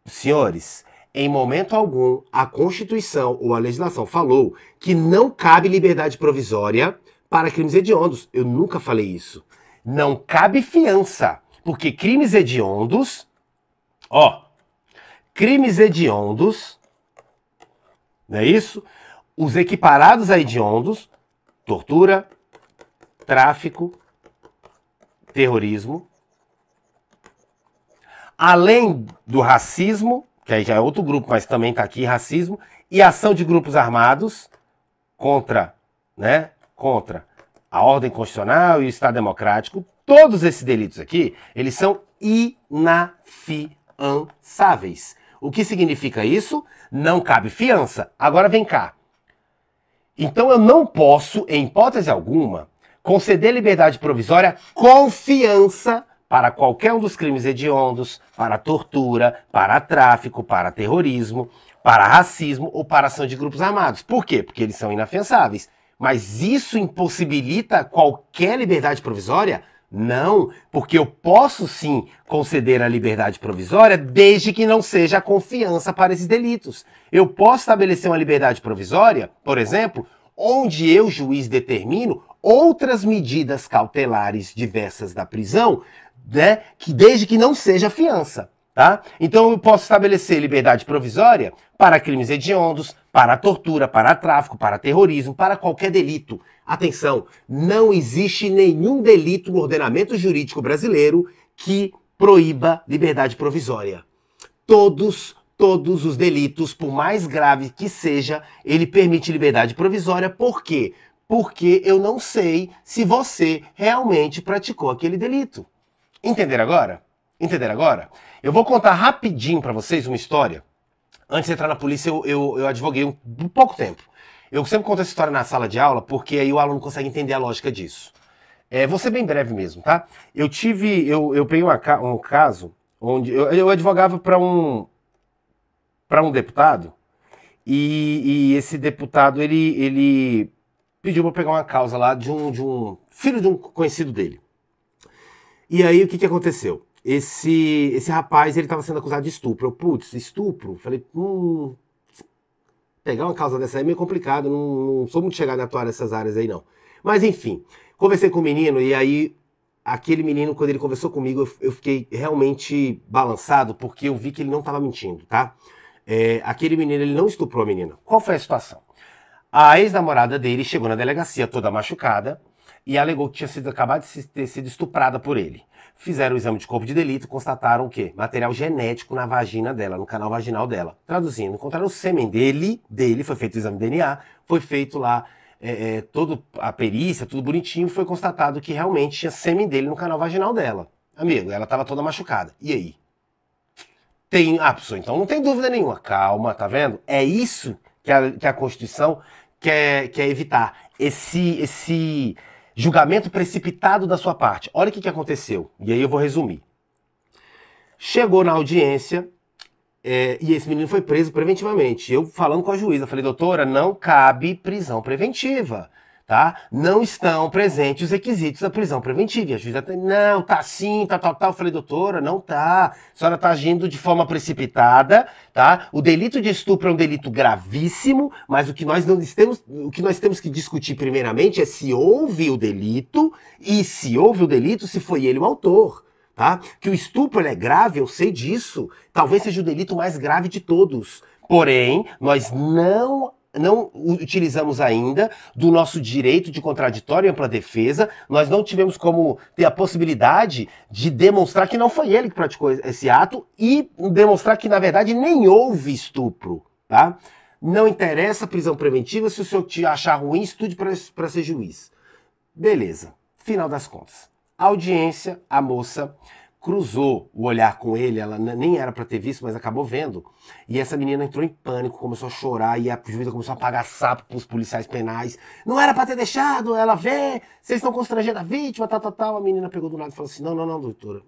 Senhores, em momento algum, a Constituição ou a legislação falou que não cabe liberdade provisória para crimes hediondos. Eu nunca falei isso. Não cabe fiança, porque crimes hediondos, crimes hediondos, não é isso? Os equiparados a hediondos, tortura, tráfico, terrorismo, além do racismo, que aí já é outro grupo, mas também está aqui, racismo, e ação de grupos armados contra a ordem constitucional e o Estado democrático. Todos esses delitos aqui, eles são inafiançáveis. O que significa isso? Não cabe fiança. Agora vem cá. Então eu não posso, em hipótese alguma, conceder liberdade provisória com fiança para qualquer um dos crimes hediondos, para tortura, para tráfico, para terrorismo, para racismo ou para ação de grupos armados. Por quê? Porque eles são inafiançáveis. Mas isso impossibilita qualquer liberdade provisória? Não, porque eu posso sim conceder a liberdade provisória desde que não seja a confiança para esses delitos. Eu posso estabelecer uma liberdade provisória, por exemplo, onde eu, juiz, determino outras medidas cautelares diversas da prisão, né, que desde que não seja fiança, tá? Então eu posso estabelecer liberdade provisória para crimes hediondos, para tortura, para tráfico, para terrorismo, para qualquer delito. Atenção, não existe nenhum delito no ordenamento jurídico brasileiro que proíba liberdade provisória. Todos os delitos, por mais grave que seja, ele permite liberdade provisória. Por quê? Porque eu não sei se você realmente praticou aquele delito. Entenderam agora? Entenderam agora? Eu vou contar rapidinho para vocês uma história. Antes de entrar na polícia, eu advoguei um pouco tempo. Eu sempre conto essa história na sala de aula, porque aí o aluno consegue entender a lógica disso. Vou ser bem breve mesmo, tá? Eu peguei um caso onde eu advogava para um deputado, e esse deputado, ele pediu para pegar uma causa lá de um filho de um conhecido dele. E aí, o que aconteceu? Esse rapaz, ele estava sendo acusado de estupro. Eu, putz, estupro? Falei, pegar uma causa dessa aí é meio complicado, não sou muito chegado a atuar nessas áreas aí, não. Mas, enfim, conversei com o menino, e aí, aquele menino, quando ele conversou comigo, eu fiquei realmente balançado, porque eu vi que ele não estava mentindo, tá? Aquele menino, ele não estuprou a menina. Qual foi a situação? A ex-namorada dele chegou na delegacia toda machucada, e alegou que tinha acabado de ter sido estuprada por ele. Fizeram o exame de corpo de delito, constataram o quê? Material genético na vagina dela, no canal vaginal dela. Traduzindo, encontraram o sêmen dele, foi feito o exame de DNA, foi feito lá toda a perícia, tudo bonitinho, foi constatado que realmente tinha sêmen dele no canal vaginal dela. Amigo, ela estava toda machucada. E aí? Pessoa, então não tem dúvida nenhuma. Calma, tá vendo? É isso que a Constituição quer evitar. Esse julgamento precipitado da sua parte. Olha o que aconteceu. E aí eu vou resumir. Chegou na audiência e esse menino foi preso preventivamente. Eu falando com a juíza, falei, doutora, não cabe prisão preventiva, tá? Não estão presentes os requisitos da prisão preventiva. E a juíza, não, tá sim, tá tal. Eu falei, doutora, não tá. A senhora tá agindo de forma precipitada, tá? O delito de estupro é um delito gravíssimo, mas o que nós temos que discutir primeiramente é se houve o delito, e se houve o delito, se foi ele o autor, tá? Que o estupro é grave, eu sei disso. Talvez seja o delito mais grave de todos. Porém, nós não utilizamos ainda do nosso direito de contraditório e ampla defesa, nós não tivemos como ter a possibilidade de demonstrar que não foi ele que praticou esse ato e demonstrar que, na verdade, nem houve estupro, tá? Não interessa a prisão preventiva, se o senhor te achar ruim, estude para ser juiz. Beleza, final das contas. Audiência, a moça cruzou o olhar com ele, ela nem era para ter visto, mas acabou vendo. E essa menina entrou em pânico, começou a chorar, e a juíza começou a pagar sapo para os policiais penais. Não era para ter deixado, ela vê, vocês estão constrangendo a vítima, tal. A menina pegou do lado e falou assim, não, doutora.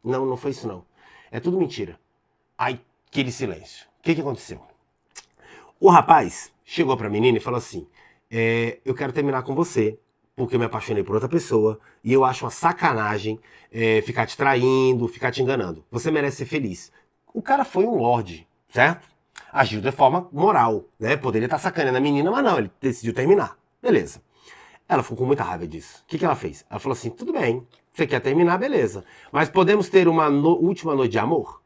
Não foi isso não. É tudo mentira. Aí, aquele silêncio. O que aconteceu? O rapaz chegou para a menina e falou assim, eu quero terminar com você, porque eu me apaixonei por outra pessoa e eu acho uma sacanagem ficar te traindo, ficar te enganando. Você merece ser feliz. O cara foi um lorde, certo? Agiu de forma moral, né? Poderia estar sacaneando a menina, mas não, ele decidiu terminar. Beleza. Ela ficou com muita raiva disso. O que ela fez? Ela falou assim, tudo bem, você quer terminar, beleza. Mas podemos ter uma última noite de amor?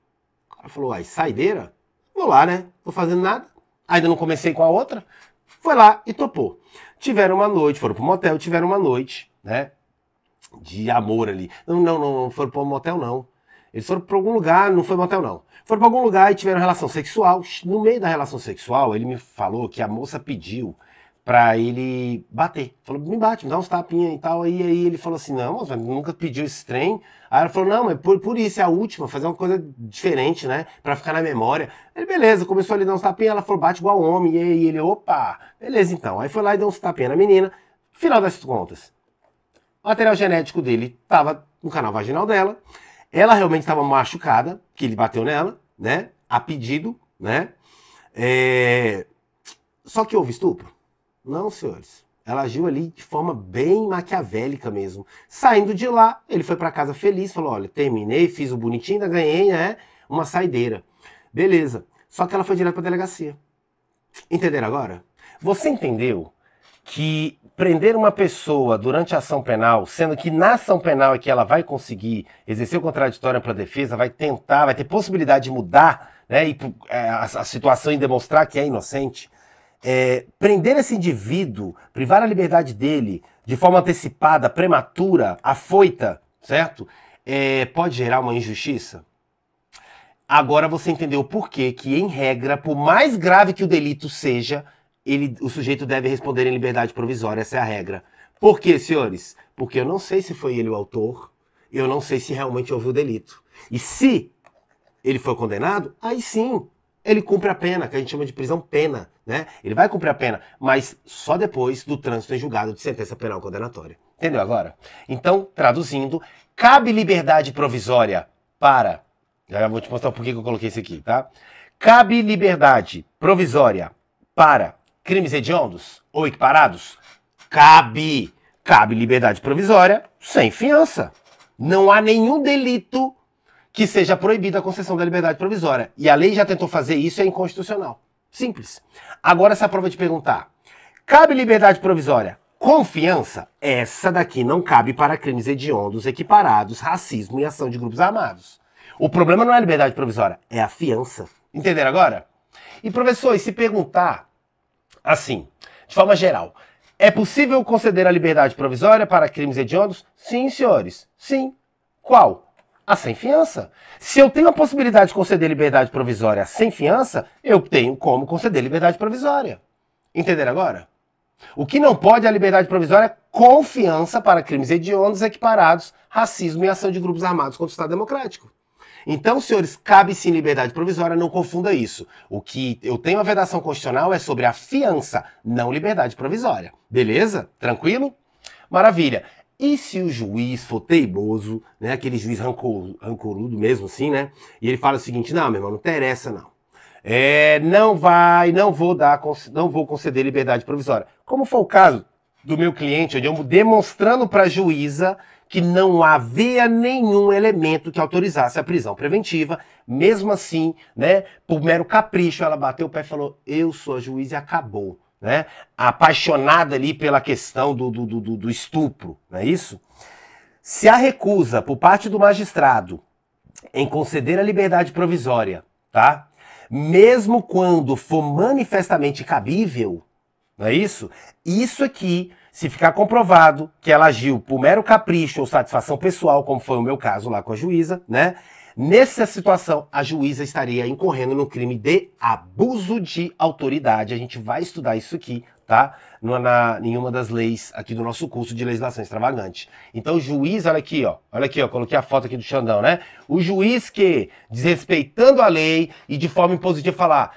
O cara falou, saideira? Vou lá, né? Tô fazendo nada. Ainda não comecei com a outra. Foi lá e topou. Tiveram uma noite, foram pro motel, tiveram uma noite, né? De amor ali. Não foram pro motel, não. Eles foram pra algum lugar, não foi motel, não. Foram pra algum lugar e tiveram relação sexual. No meio da relação sexual, ele me falou que a moça pediu pra ele bater. Falou, me bate, me dá uns tapinhas e tal. Aí ele falou assim, não, moça, nunca pediu esse trem. Aí ela falou, não, mas por isso, é a última, fazer uma coisa diferente, né? Pra ficar na memória. Ele, beleza, começou a lhe dar uns tapinhas, ela falou, bate igual homem. E aí ele, opa, beleza então. Aí foi lá e deu uns tapinhas na menina. Final das contas, o material genético dele tava no canal vaginal dela. Ela realmente estava machucada, que ele bateu nela, né? A pedido, né? Só que houve estupro? Não, senhores. Ela agiu ali de forma bem maquiavélica mesmo. Saindo de lá, ele foi para casa feliz, falou, olha, terminei, fiz o bonitinho, ainda ganhei, né? Uma saideira. Beleza. Só que ela foi direto para a delegacia. Entenderam agora? Você entendeu que prender uma pessoa durante a ação penal, sendo que na ação penal é que ela vai conseguir exercer o contraditório para a defesa, vai tentar, vai ter possibilidade de mudar, né, a situação e demonstrar que é inocente, prender esse indivíduo, privar a liberdade dele de forma antecipada, prematura, afoita, certo? Pode gerar uma injustiça? Agora você entendeu o porquê que, em regra, por mais grave que o delito seja, o sujeito deve responder em liberdade provisória, essa é a regra. Por quê, senhores? Porque eu não sei se foi ele o autor, eu não sei se realmente houve o delito. E se ele foi condenado, aí sim, ele cumpre a pena, que a gente chama de prisão-pena, né? Ele vai cumprir a pena, mas só depois do trânsito em julgado de sentença penal condenatória. Entendeu agora? Então, traduzindo, cabe liberdade provisória para... Já vou te mostrar por que eu coloquei isso aqui, tá? Cabe liberdade provisória para crimes hediondos ou equiparados? Cabe. Cabe liberdade provisória sem fiança. Não há nenhum delito que seja proibida a concessão da liberdade provisória. E a lei já tentou fazer isso e é inconstitucional. Simples. Agora essa prova de perguntar. Cabe liberdade provisória com fiança? Essa daqui não cabe para crimes hediondos, equiparados, racismo e ação de grupos armados. O problema não é a liberdade provisória, é a fiança. Entenderam agora? E professor, e se perguntar assim, de forma geral, é possível conceder a liberdade provisória para crimes hediondos? Sim, senhores. Sim. Qual? A sem fiança. Se eu tenho a possibilidade de conceder liberdade provisória sem fiança, eu tenho como conceder liberdade provisória. Entenderam agora? O que não pode é a liberdade provisória com fiança para crimes hediondos, equiparados, racismo e ação de grupos armados contra o Estado Democrático. Então, senhores, cabe sim liberdade provisória, não confunda isso. O que eu tenho a vedação constitucional é sobre a fiança, não liberdade provisória. Beleza? Tranquilo? Maravilha. E se o juiz for teimoso, né, aquele juiz rancorudo mesmo assim, né, e ele fala o seguinte, não, meu irmão, não interessa não. Não vou conceder liberdade provisória. Como foi o caso do meu cliente, onde eu demonstrando para a juíza que não havia nenhum elemento que autorizasse a prisão preventiva, mesmo assim, né, por mero capricho, ela bateu o pé e falou, eu sou a juiz e acabou, né, apaixonada ali pela questão do estupro, não é isso? Se a recusa por parte do magistrado em conceder a liberdade provisória, tá, mesmo quando for manifestamente cabível, não é isso? Isso aqui, se ficar comprovado que ela agiu por mero capricho ou satisfação pessoal, como foi o meu caso lá com a juíza, né? Nessa situação, a juíza estaria incorrendo no crime de abuso de autoridade. A gente vai estudar isso aqui, tá? Em uma das leis aqui do nosso curso de legislação extravagante. Então o juiz, olha aqui, ó, coloquei a foto aqui do Xandão, né? O juiz que, desrespeitando a lei e de forma impositiva falar,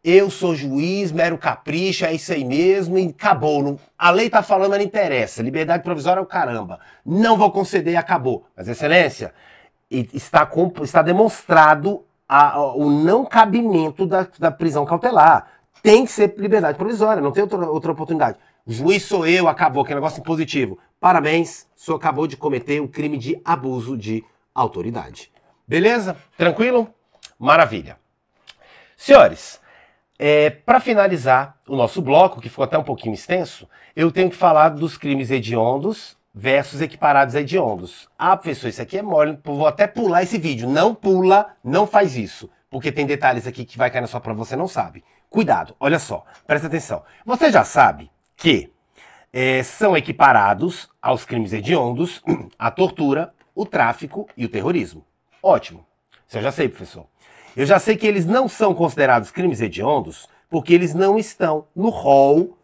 eu sou juiz, mero capricho, é isso aí mesmo, e acabou. Não, a lei tá falando, não interessa. Liberdade provisória é o caramba. Não vou conceder e acabou. Mas, excelência, está demonstrado o não cabimento da prisão cautelar. Tem que ser liberdade provisória, não tem outra oportunidade. o juiz sou eu, acabou, que é negócio impositivo. Parabéns, o senhor acabou de cometer o crime de abuso de autoridade. Beleza? Tranquilo? Maravilha. Senhores, para finalizar o nosso bloco, que ficou até um pouquinho extenso, eu tenho que falar dos crimes hediondos versus equiparados a hediondos. Ah, professor, isso aqui é mole, vou até pular esse vídeo. Não pula, não faz isso, porque tem detalhes aqui que vai cair na sua prova, você não sabe. Cuidado, olha só, presta atenção. Você já sabe que são equiparados aos crimes hediondos a tortura, o tráfico e o terrorismo. Ótimo, isso eu já sei, professor. Eu já sei que eles não são considerados crimes hediondos porque eles não estão no rol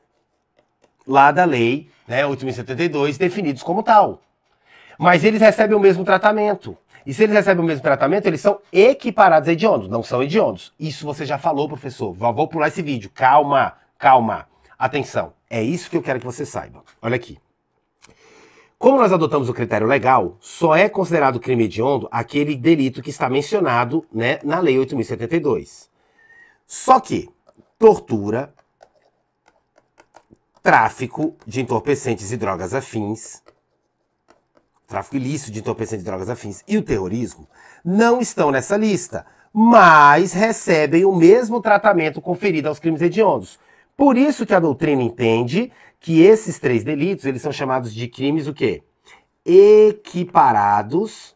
lá da lei, né, 8.072, definidos como tal. Mas eles recebem o mesmo tratamento. E se eles recebem o mesmo tratamento, eles são equiparados a hediondos, não são hediondos. Isso você já falou, professor. Vou pular esse vídeo. Calma, calma. Atenção, é isso que eu quero que você saiba. Olha aqui. Como nós adotamos o critério legal, só é considerado crime hediondo aquele delito que está mencionado, né, na Lei 8.072. Só que tortura, tráfico de entorpecentes e drogas afins, tráfico ilícito de entorpecentes e drogas afins e o terrorismo não estão nessa lista, mas recebem o mesmo tratamento conferido aos crimes hediondos. Por isso que a doutrina entende que esses três delitos, eles são chamados de crimes o quê? Equiparados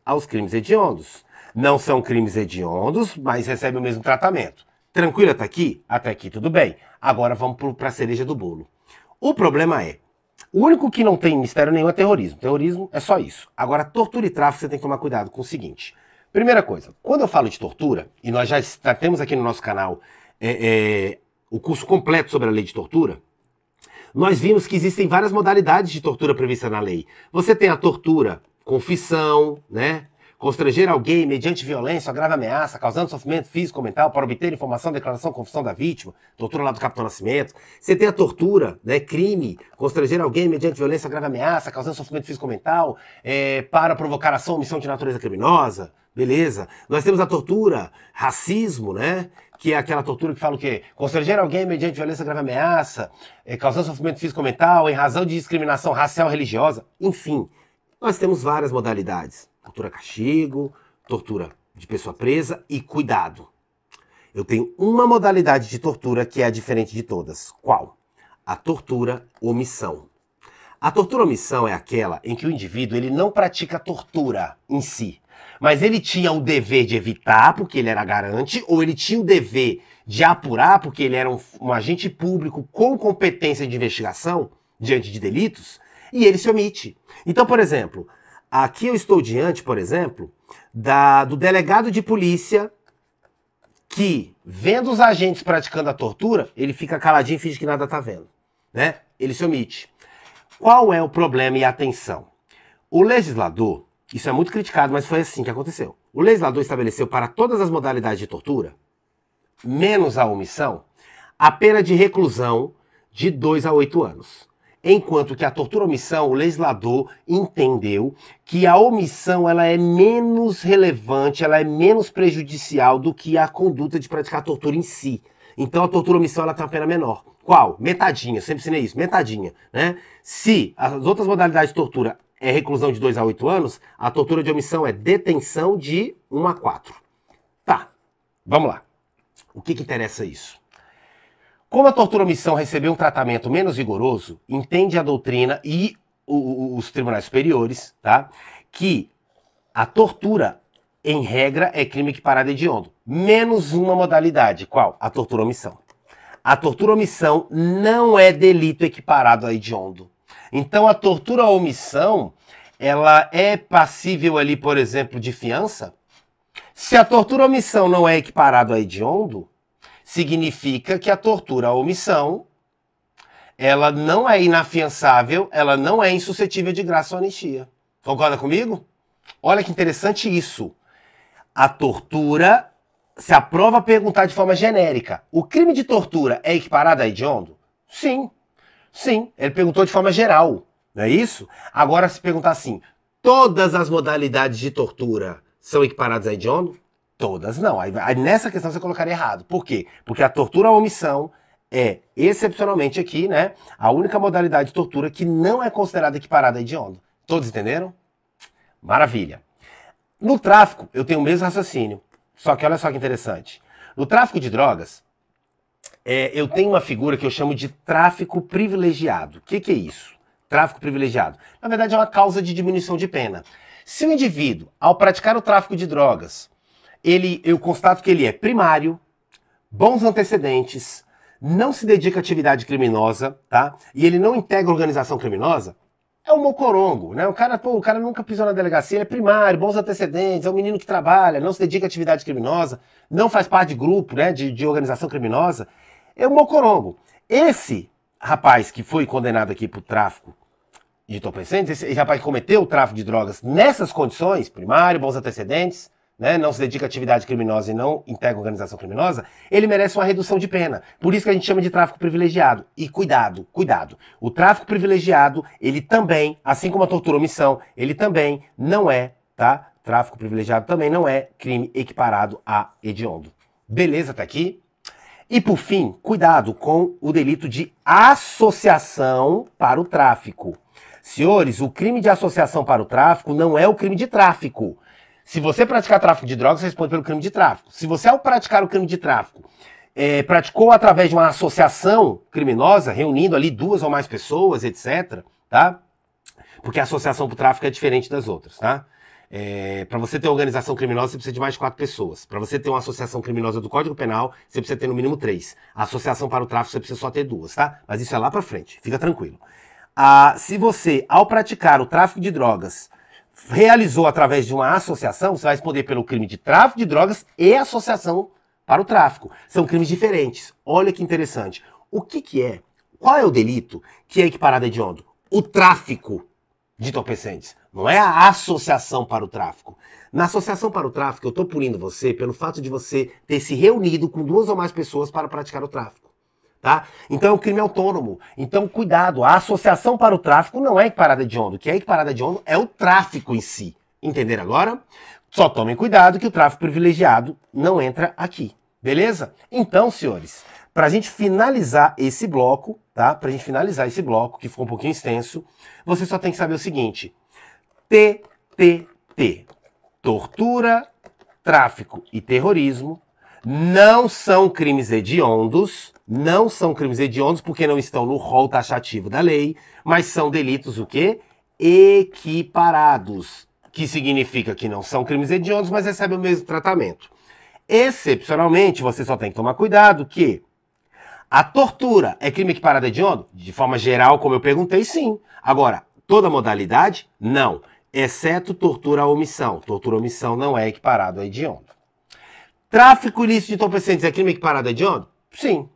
aos crimes hediondos. Não são crimes hediondos, mas recebem o mesmo tratamento. Tranquilo até aqui? Até aqui tudo bem. Agora vamos para a cereja do bolo. O problema é, o único que não tem mistério nenhum é terrorismo. Terrorismo é só isso. Agora, tortura e tráfico, você tem que tomar cuidado com o seguinte. Primeira coisa, quando eu falo de tortura, e nós já temos aqui no nosso canal o curso completo sobre a lei de tortura, nós vimos que existem várias modalidades de tortura previstas na lei. Você tem a tortura, confissão, né? Constranger alguém mediante violência ou grave ameaça, causando sofrimento físico ou mental para obter informação, declaração, confissão da vítima, tortura lá do Capitão Nascimento. Você tem a tortura, né, crime, constranger alguém mediante violência ou grave ameaça, causando sofrimento físico ou mental, para provocar ação ou omissão de natureza criminosa, beleza? Nós temos a tortura, racismo, né, que é aquela tortura que fala o quê? Constranger alguém mediante violência ou grave ameaça, causando sofrimento físico ou mental, em razão de discriminação racial ou religiosa, enfim. Nós temos várias modalidades. Tortura castigo, tortura de pessoa presa e cuidado. Eu tenho uma modalidade de tortura que é a diferente de todas. Qual? A tortura omissão. A tortura omissão é aquela em que o indivíduo ele não pratica tortura em si, mas ele tinha o dever de evitar, porque ele era garante, ou ele tinha o dever de apurar, porque ele era um agente público com competência de investigação diante de delitos, e ele se omite. Então, por exemplo, aqui eu estou diante, por exemplo, do delegado de polícia que, vendo os agentes praticando a tortura, ele fica caladinho e finge que nada está vendo, né? Ele se omite. Qual é o problema e a atenção? O legislador, isso é muito criticado, mas foi assim que aconteceu. O legislador estabeleceu para todas as modalidades de tortura, menos a omissão, a pena de reclusão de 2 a 8 anos. Enquanto que a tortura omissão, o legislador entendeu que a omissão ela é menos relevante, ela é menos prejudicial do que a conduta de praticar a tortura em si. Então a tortura omissão ela tem uma pena menor. Qual? Metadinha, sempre ensinei isso, metadinha, né? Se as outras modalidades de tortura é reclusão de 2 a 8 anos, a tortura de omissão é detenção de 1 a 4. Tá, vamos lá. O que interessa isso? Como a tortura omissão recebeu um tratamento menos rigoroso, entende a doutrina e os tribunais superiores, tá, que a tortura, em regra, é crime equiparado a hediondo. Menos uma modalidade. Qual? A tortura omissão. A tortura omissão não é delito equiparado a hediondo. Então a tortura omissão, ela é passível ali, por exemplo, de fiança? Se a tortura omissão não é equiparado a hediondo, significa que a tortura à omissão, ela não é inafiançável, ela não é insuscetível de graça ou anistia. Concorda comigo? Olha que interessante isso. A tortura, se a prova perguntar de forma genérica, o crime de tortura é equiparado a hediondo? Sim, sim. Ele perguntou de forma geral, não é isso? Agora se perguntar assim, todas as modalidades de tortura são equiparadas a hediondo? Todas não. Aí nessa questão você colocaria errado. Por quê? Porque a tortura à omissão é, excepcionalmente aqui, né, a única modalidade de tortura que não é considerada equiparada a hediondo. Todos entenderam? Maravilha. No tráfico, eu tenho o mesmo raciocínio, só que olha só que interessante. No tráfico de drogas, eu tenho uma figura que eu chamo de tráfico privilegiado. O que é isso? Tráfico privilegiado. Na verdade, é uma causa de diminuição de pena. Se o indivíduo, ao praticar o tráfico de drogas, eu constato que ele é primário, bons antecedentes, não se dedica à atividade criminosa, tá? E ele não integra organização criminosa, é um mocorongo, né? O cara nunca pisou na delegacia, ele é primário, bons antecedentes, é um menino que trabalha, não se dedica à atividade criminosa, não faz parte de grupo, né, de organização criminosa, é um mocorongo. Esse rapaz que foi condenado aqui por tráfico de entorpecentes, esse rapaz que cometeu o tráfico de drogas nessas condições, primário, bons antecedentes, né, não se dedica à atividade criminosa e não integra organização criminosa, ele merece uma redução de pena. Por isso que a gente chama de tráfico privilegiado. E cuidado, cuidado. O tráfico privilegiado, ele também, assim como a tortura omissão, ele também não é, tá? Tráfico privilegiado também não é crime equiparado a hediondo. Beleza, até aqui? E por fim, cuidado com o delito de associação para o tráfico. Senhores, o crime de associação para o tráfico não é o crime de tráfico. Se você praticar tráfico de drogas, você responde pelo crime de tráfico. Se você, ao praticar o crime de tráfico, praticou através de uma associação criminosa, reunindo ali 2 ou mais pessoas, etc., tá? Porque a associação para o tráfico é diferente das outras, tá? Para você ter uma organização criminosa, você precisa de mais de 4 pessoas. Para você ter uma associação criminosa do Código Penal, você precisa ter no mínimo 3. A associação para o tráfico, você precisa só ter 2, tá? Mas isso é lá para frente, fica tranquilo. Se você, ao praticar o tráfico de drogas, realizou através de uma associação, você vai responder pelo crime de tráfico de drogas e associação para o tráfico. São crimes diferentes. Olha que interessante. O que é? Qual é o delito que é equiparado a hediondo? O tráfico de entorpecentes. Não é a associação para o tráfico. Na associação para o tráfico, eu estou punindo você pelo fato de você ter se reunido com 2 ou mais pessoas para praticar o tráfico. Tá? Então é um crime autônomo. Então cuidado, a associação para o tráfico não é equiparada a hediondo. O que é equiparada a hediondo é o tráfico em si. Entenderam agora? Só tomem cuidado que o tráfico privilegiado não entra aqui. Beleza? Então, senhores, para a gente finalizar esse bloco, tá? Para a gente finalizar esse bloco, que ficou um pouquinho extenso, você só tem que saber o seguinte. TTT. Tortura, tráfico e terrorismo não são crimes hediondos, porque não estão no rol taxativo da lei, mas são delitos o quê? Equiparados, que significa que não são crimes hediondos, mas recebem o mesmo tratamento. Excepcionalmente, você só tem que tomar cuidado que a tortura é crime equiparado a hediondo? De forma geral, como eu perguntei, sim. Agora, toda modalidade? Não. Exceto tortura à omissão. Tortura à omissão não é equiparado a hediondo. Tráfico ilícito de entorpecentes é crime equiparado a hediondo? Sim.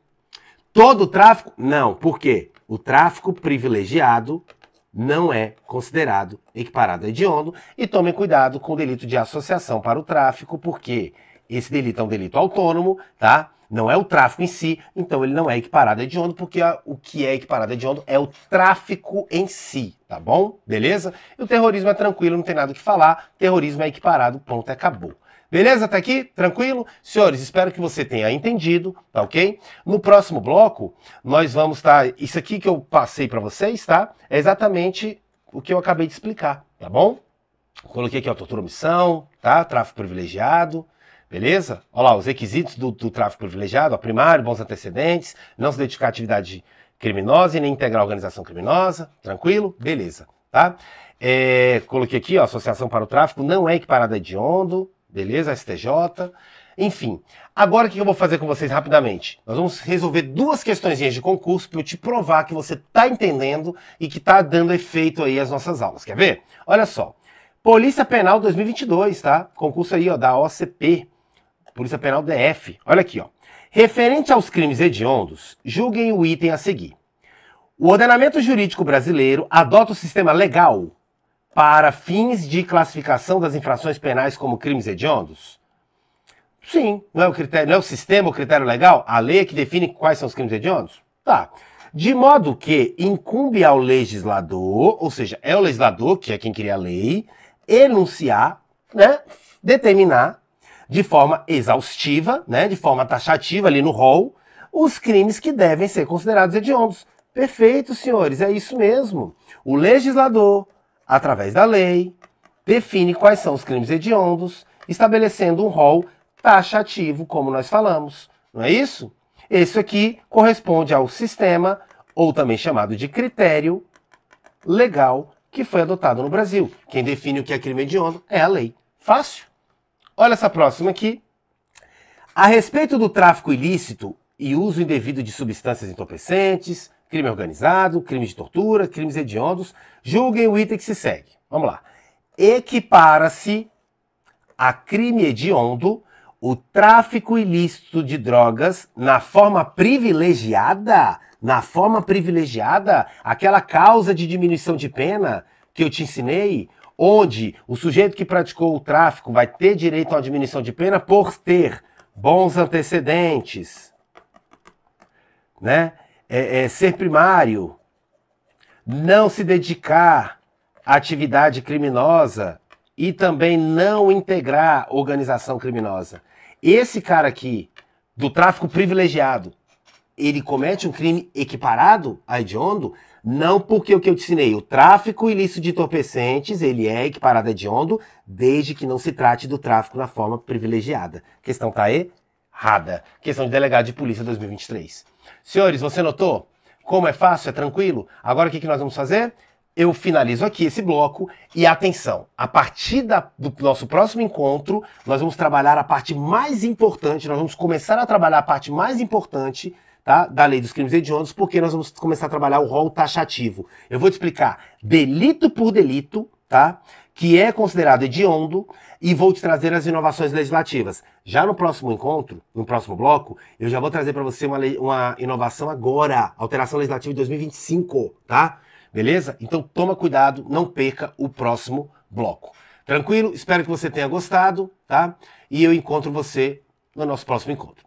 Todo tráfico? Não. Por quê? O tráfico privilegiado não é considerado equiparado a hediondo. E tomem cuidado com o delito de associação para o tráfico, porque esse delito é um delito autônomo, tá? Não é o tráfico em si, então ele não é equiparado a hediondo, porque o que é equiparado a hediondo é o tráfico em si, tá bom? Beleza? E o terrorismo é tranquilo, não tem nada o que falar. Terrorismo é equiparado, pronto, acabou. Beleza? Até aqui? Tranquilo? Senhores, espero que você tenha entendido, tá ok? No próximo bloco, nós vamos estar... Isso aqui que eu passei para vocês, tá? É exatamente o que eu acabei de explicar, tá bom? Coloquei aqui a tortura omissão, tá? Tráfico privilegiado, beleza? Olha lá, os requisitos do tráfico privilegiado, ó, primário, bons antecedentes, não se dedicar à atividade criminosa e nem integrar a organização criminosa, tranquilo? Beleza, tá? Coloquei aqui, ó, associação para o tráfico, não é equiparada a hediondo, beleza? STJ. Enfim, agora o que eu vou fazer com vocês rapidamente? Nós vamos resolver 2 questõezinhas de concurso para eu te provar que você está entendendo e que está dando efeito aí às nossas aulas. Quer ver? Olha só. Polícia Penal 2022, tá? Concurso aí, ó, da OCP. Polícia Penal DF. Olha aqui, ó. Referente aos crimes hediondos, julguem o item a seguir. O ordenamento jurídico brasileiro adota o sistema legal para fins de classificação das infrações penais como crimes hediondos? Sim. Não é o critério, não é o sistema, o critério legal? A lei é que define quais são os crimes hediondos? Tá. De modo que incumbe ao legislador, ou seja, é o legislador, que é quem cria a lei, enunciar, né, determinar de forma exaustiva, né, de forma taxativa ali no rol, os crimes que devem ser considerados hediondos. Perfeito, senhores, é isso mesmo. O legislador, através da lei, define quais são os crimes hediondos, estabelecendo um rol taxativo, como nós falamos. Não é isso? Isso aqui corresponde ao sistema, ou também chamado de critério legal, que foi adotado no Brasil. Quem define o que é crime hediondo é a lei. Fácil. Olha essa próxima aqui. A respeito do tráfico ilícito e uso indevido de substâncias entorpecentes, crime organizado, crime de tortura, crimes hediondos, julguem o item que se segue. Vamos lá. Equipara-se a crime hediondo o tráfico ilícito de drogas na forma privilegiada? Na forma privilegiada? Aquela causa de diminuição de pena que eu te ensinei, onde o sujeito que praticou o tráfico vai ter direito a uma diminuição de pena por ter bons antecedentes, né? Ser primário, não se dedicar à atividade criminosa e também não integrar organização criminosa. Esse cara aqui, do tráfico privilegiado, ele comete um crime equiparado a hediondo? Não, porque o que eu te ensinei, o tráfico ilícito de entorpecentes, ele é equiparado a hediondo, desde que não se trate do tráfico na forma privilegiada. A questão está errada. Questão de delegado de polícia 2023. Senhores, você notou como é fácil, é tranquilo? Agora o que nós vamos fazer? Eu finalizo aqui esse bloco e atenção, a partir do nosso próximo encontro, nós vamos trabalhar a parte mais importante, nós vamos começar a trabalhar a parte mais importante, tá, da lei dos crimes hediondos, porque nós vamos começar a trabalhar o rol taxativo. Eu vou te explicar delito por delito, tá, que é considerado hediondo, e vou te trazer as inovações legislativas. Já no próximo encontro, no próximo bloco, eu já vou trazer para você uma inovação agora, alteração legislativa de 2025, tá? Beleza? Então toma cuidado, não perca o próximo bloco. Tranquilo? Espero que você tenha gostado, tá? E eu encontro você no nosso próximo encontro.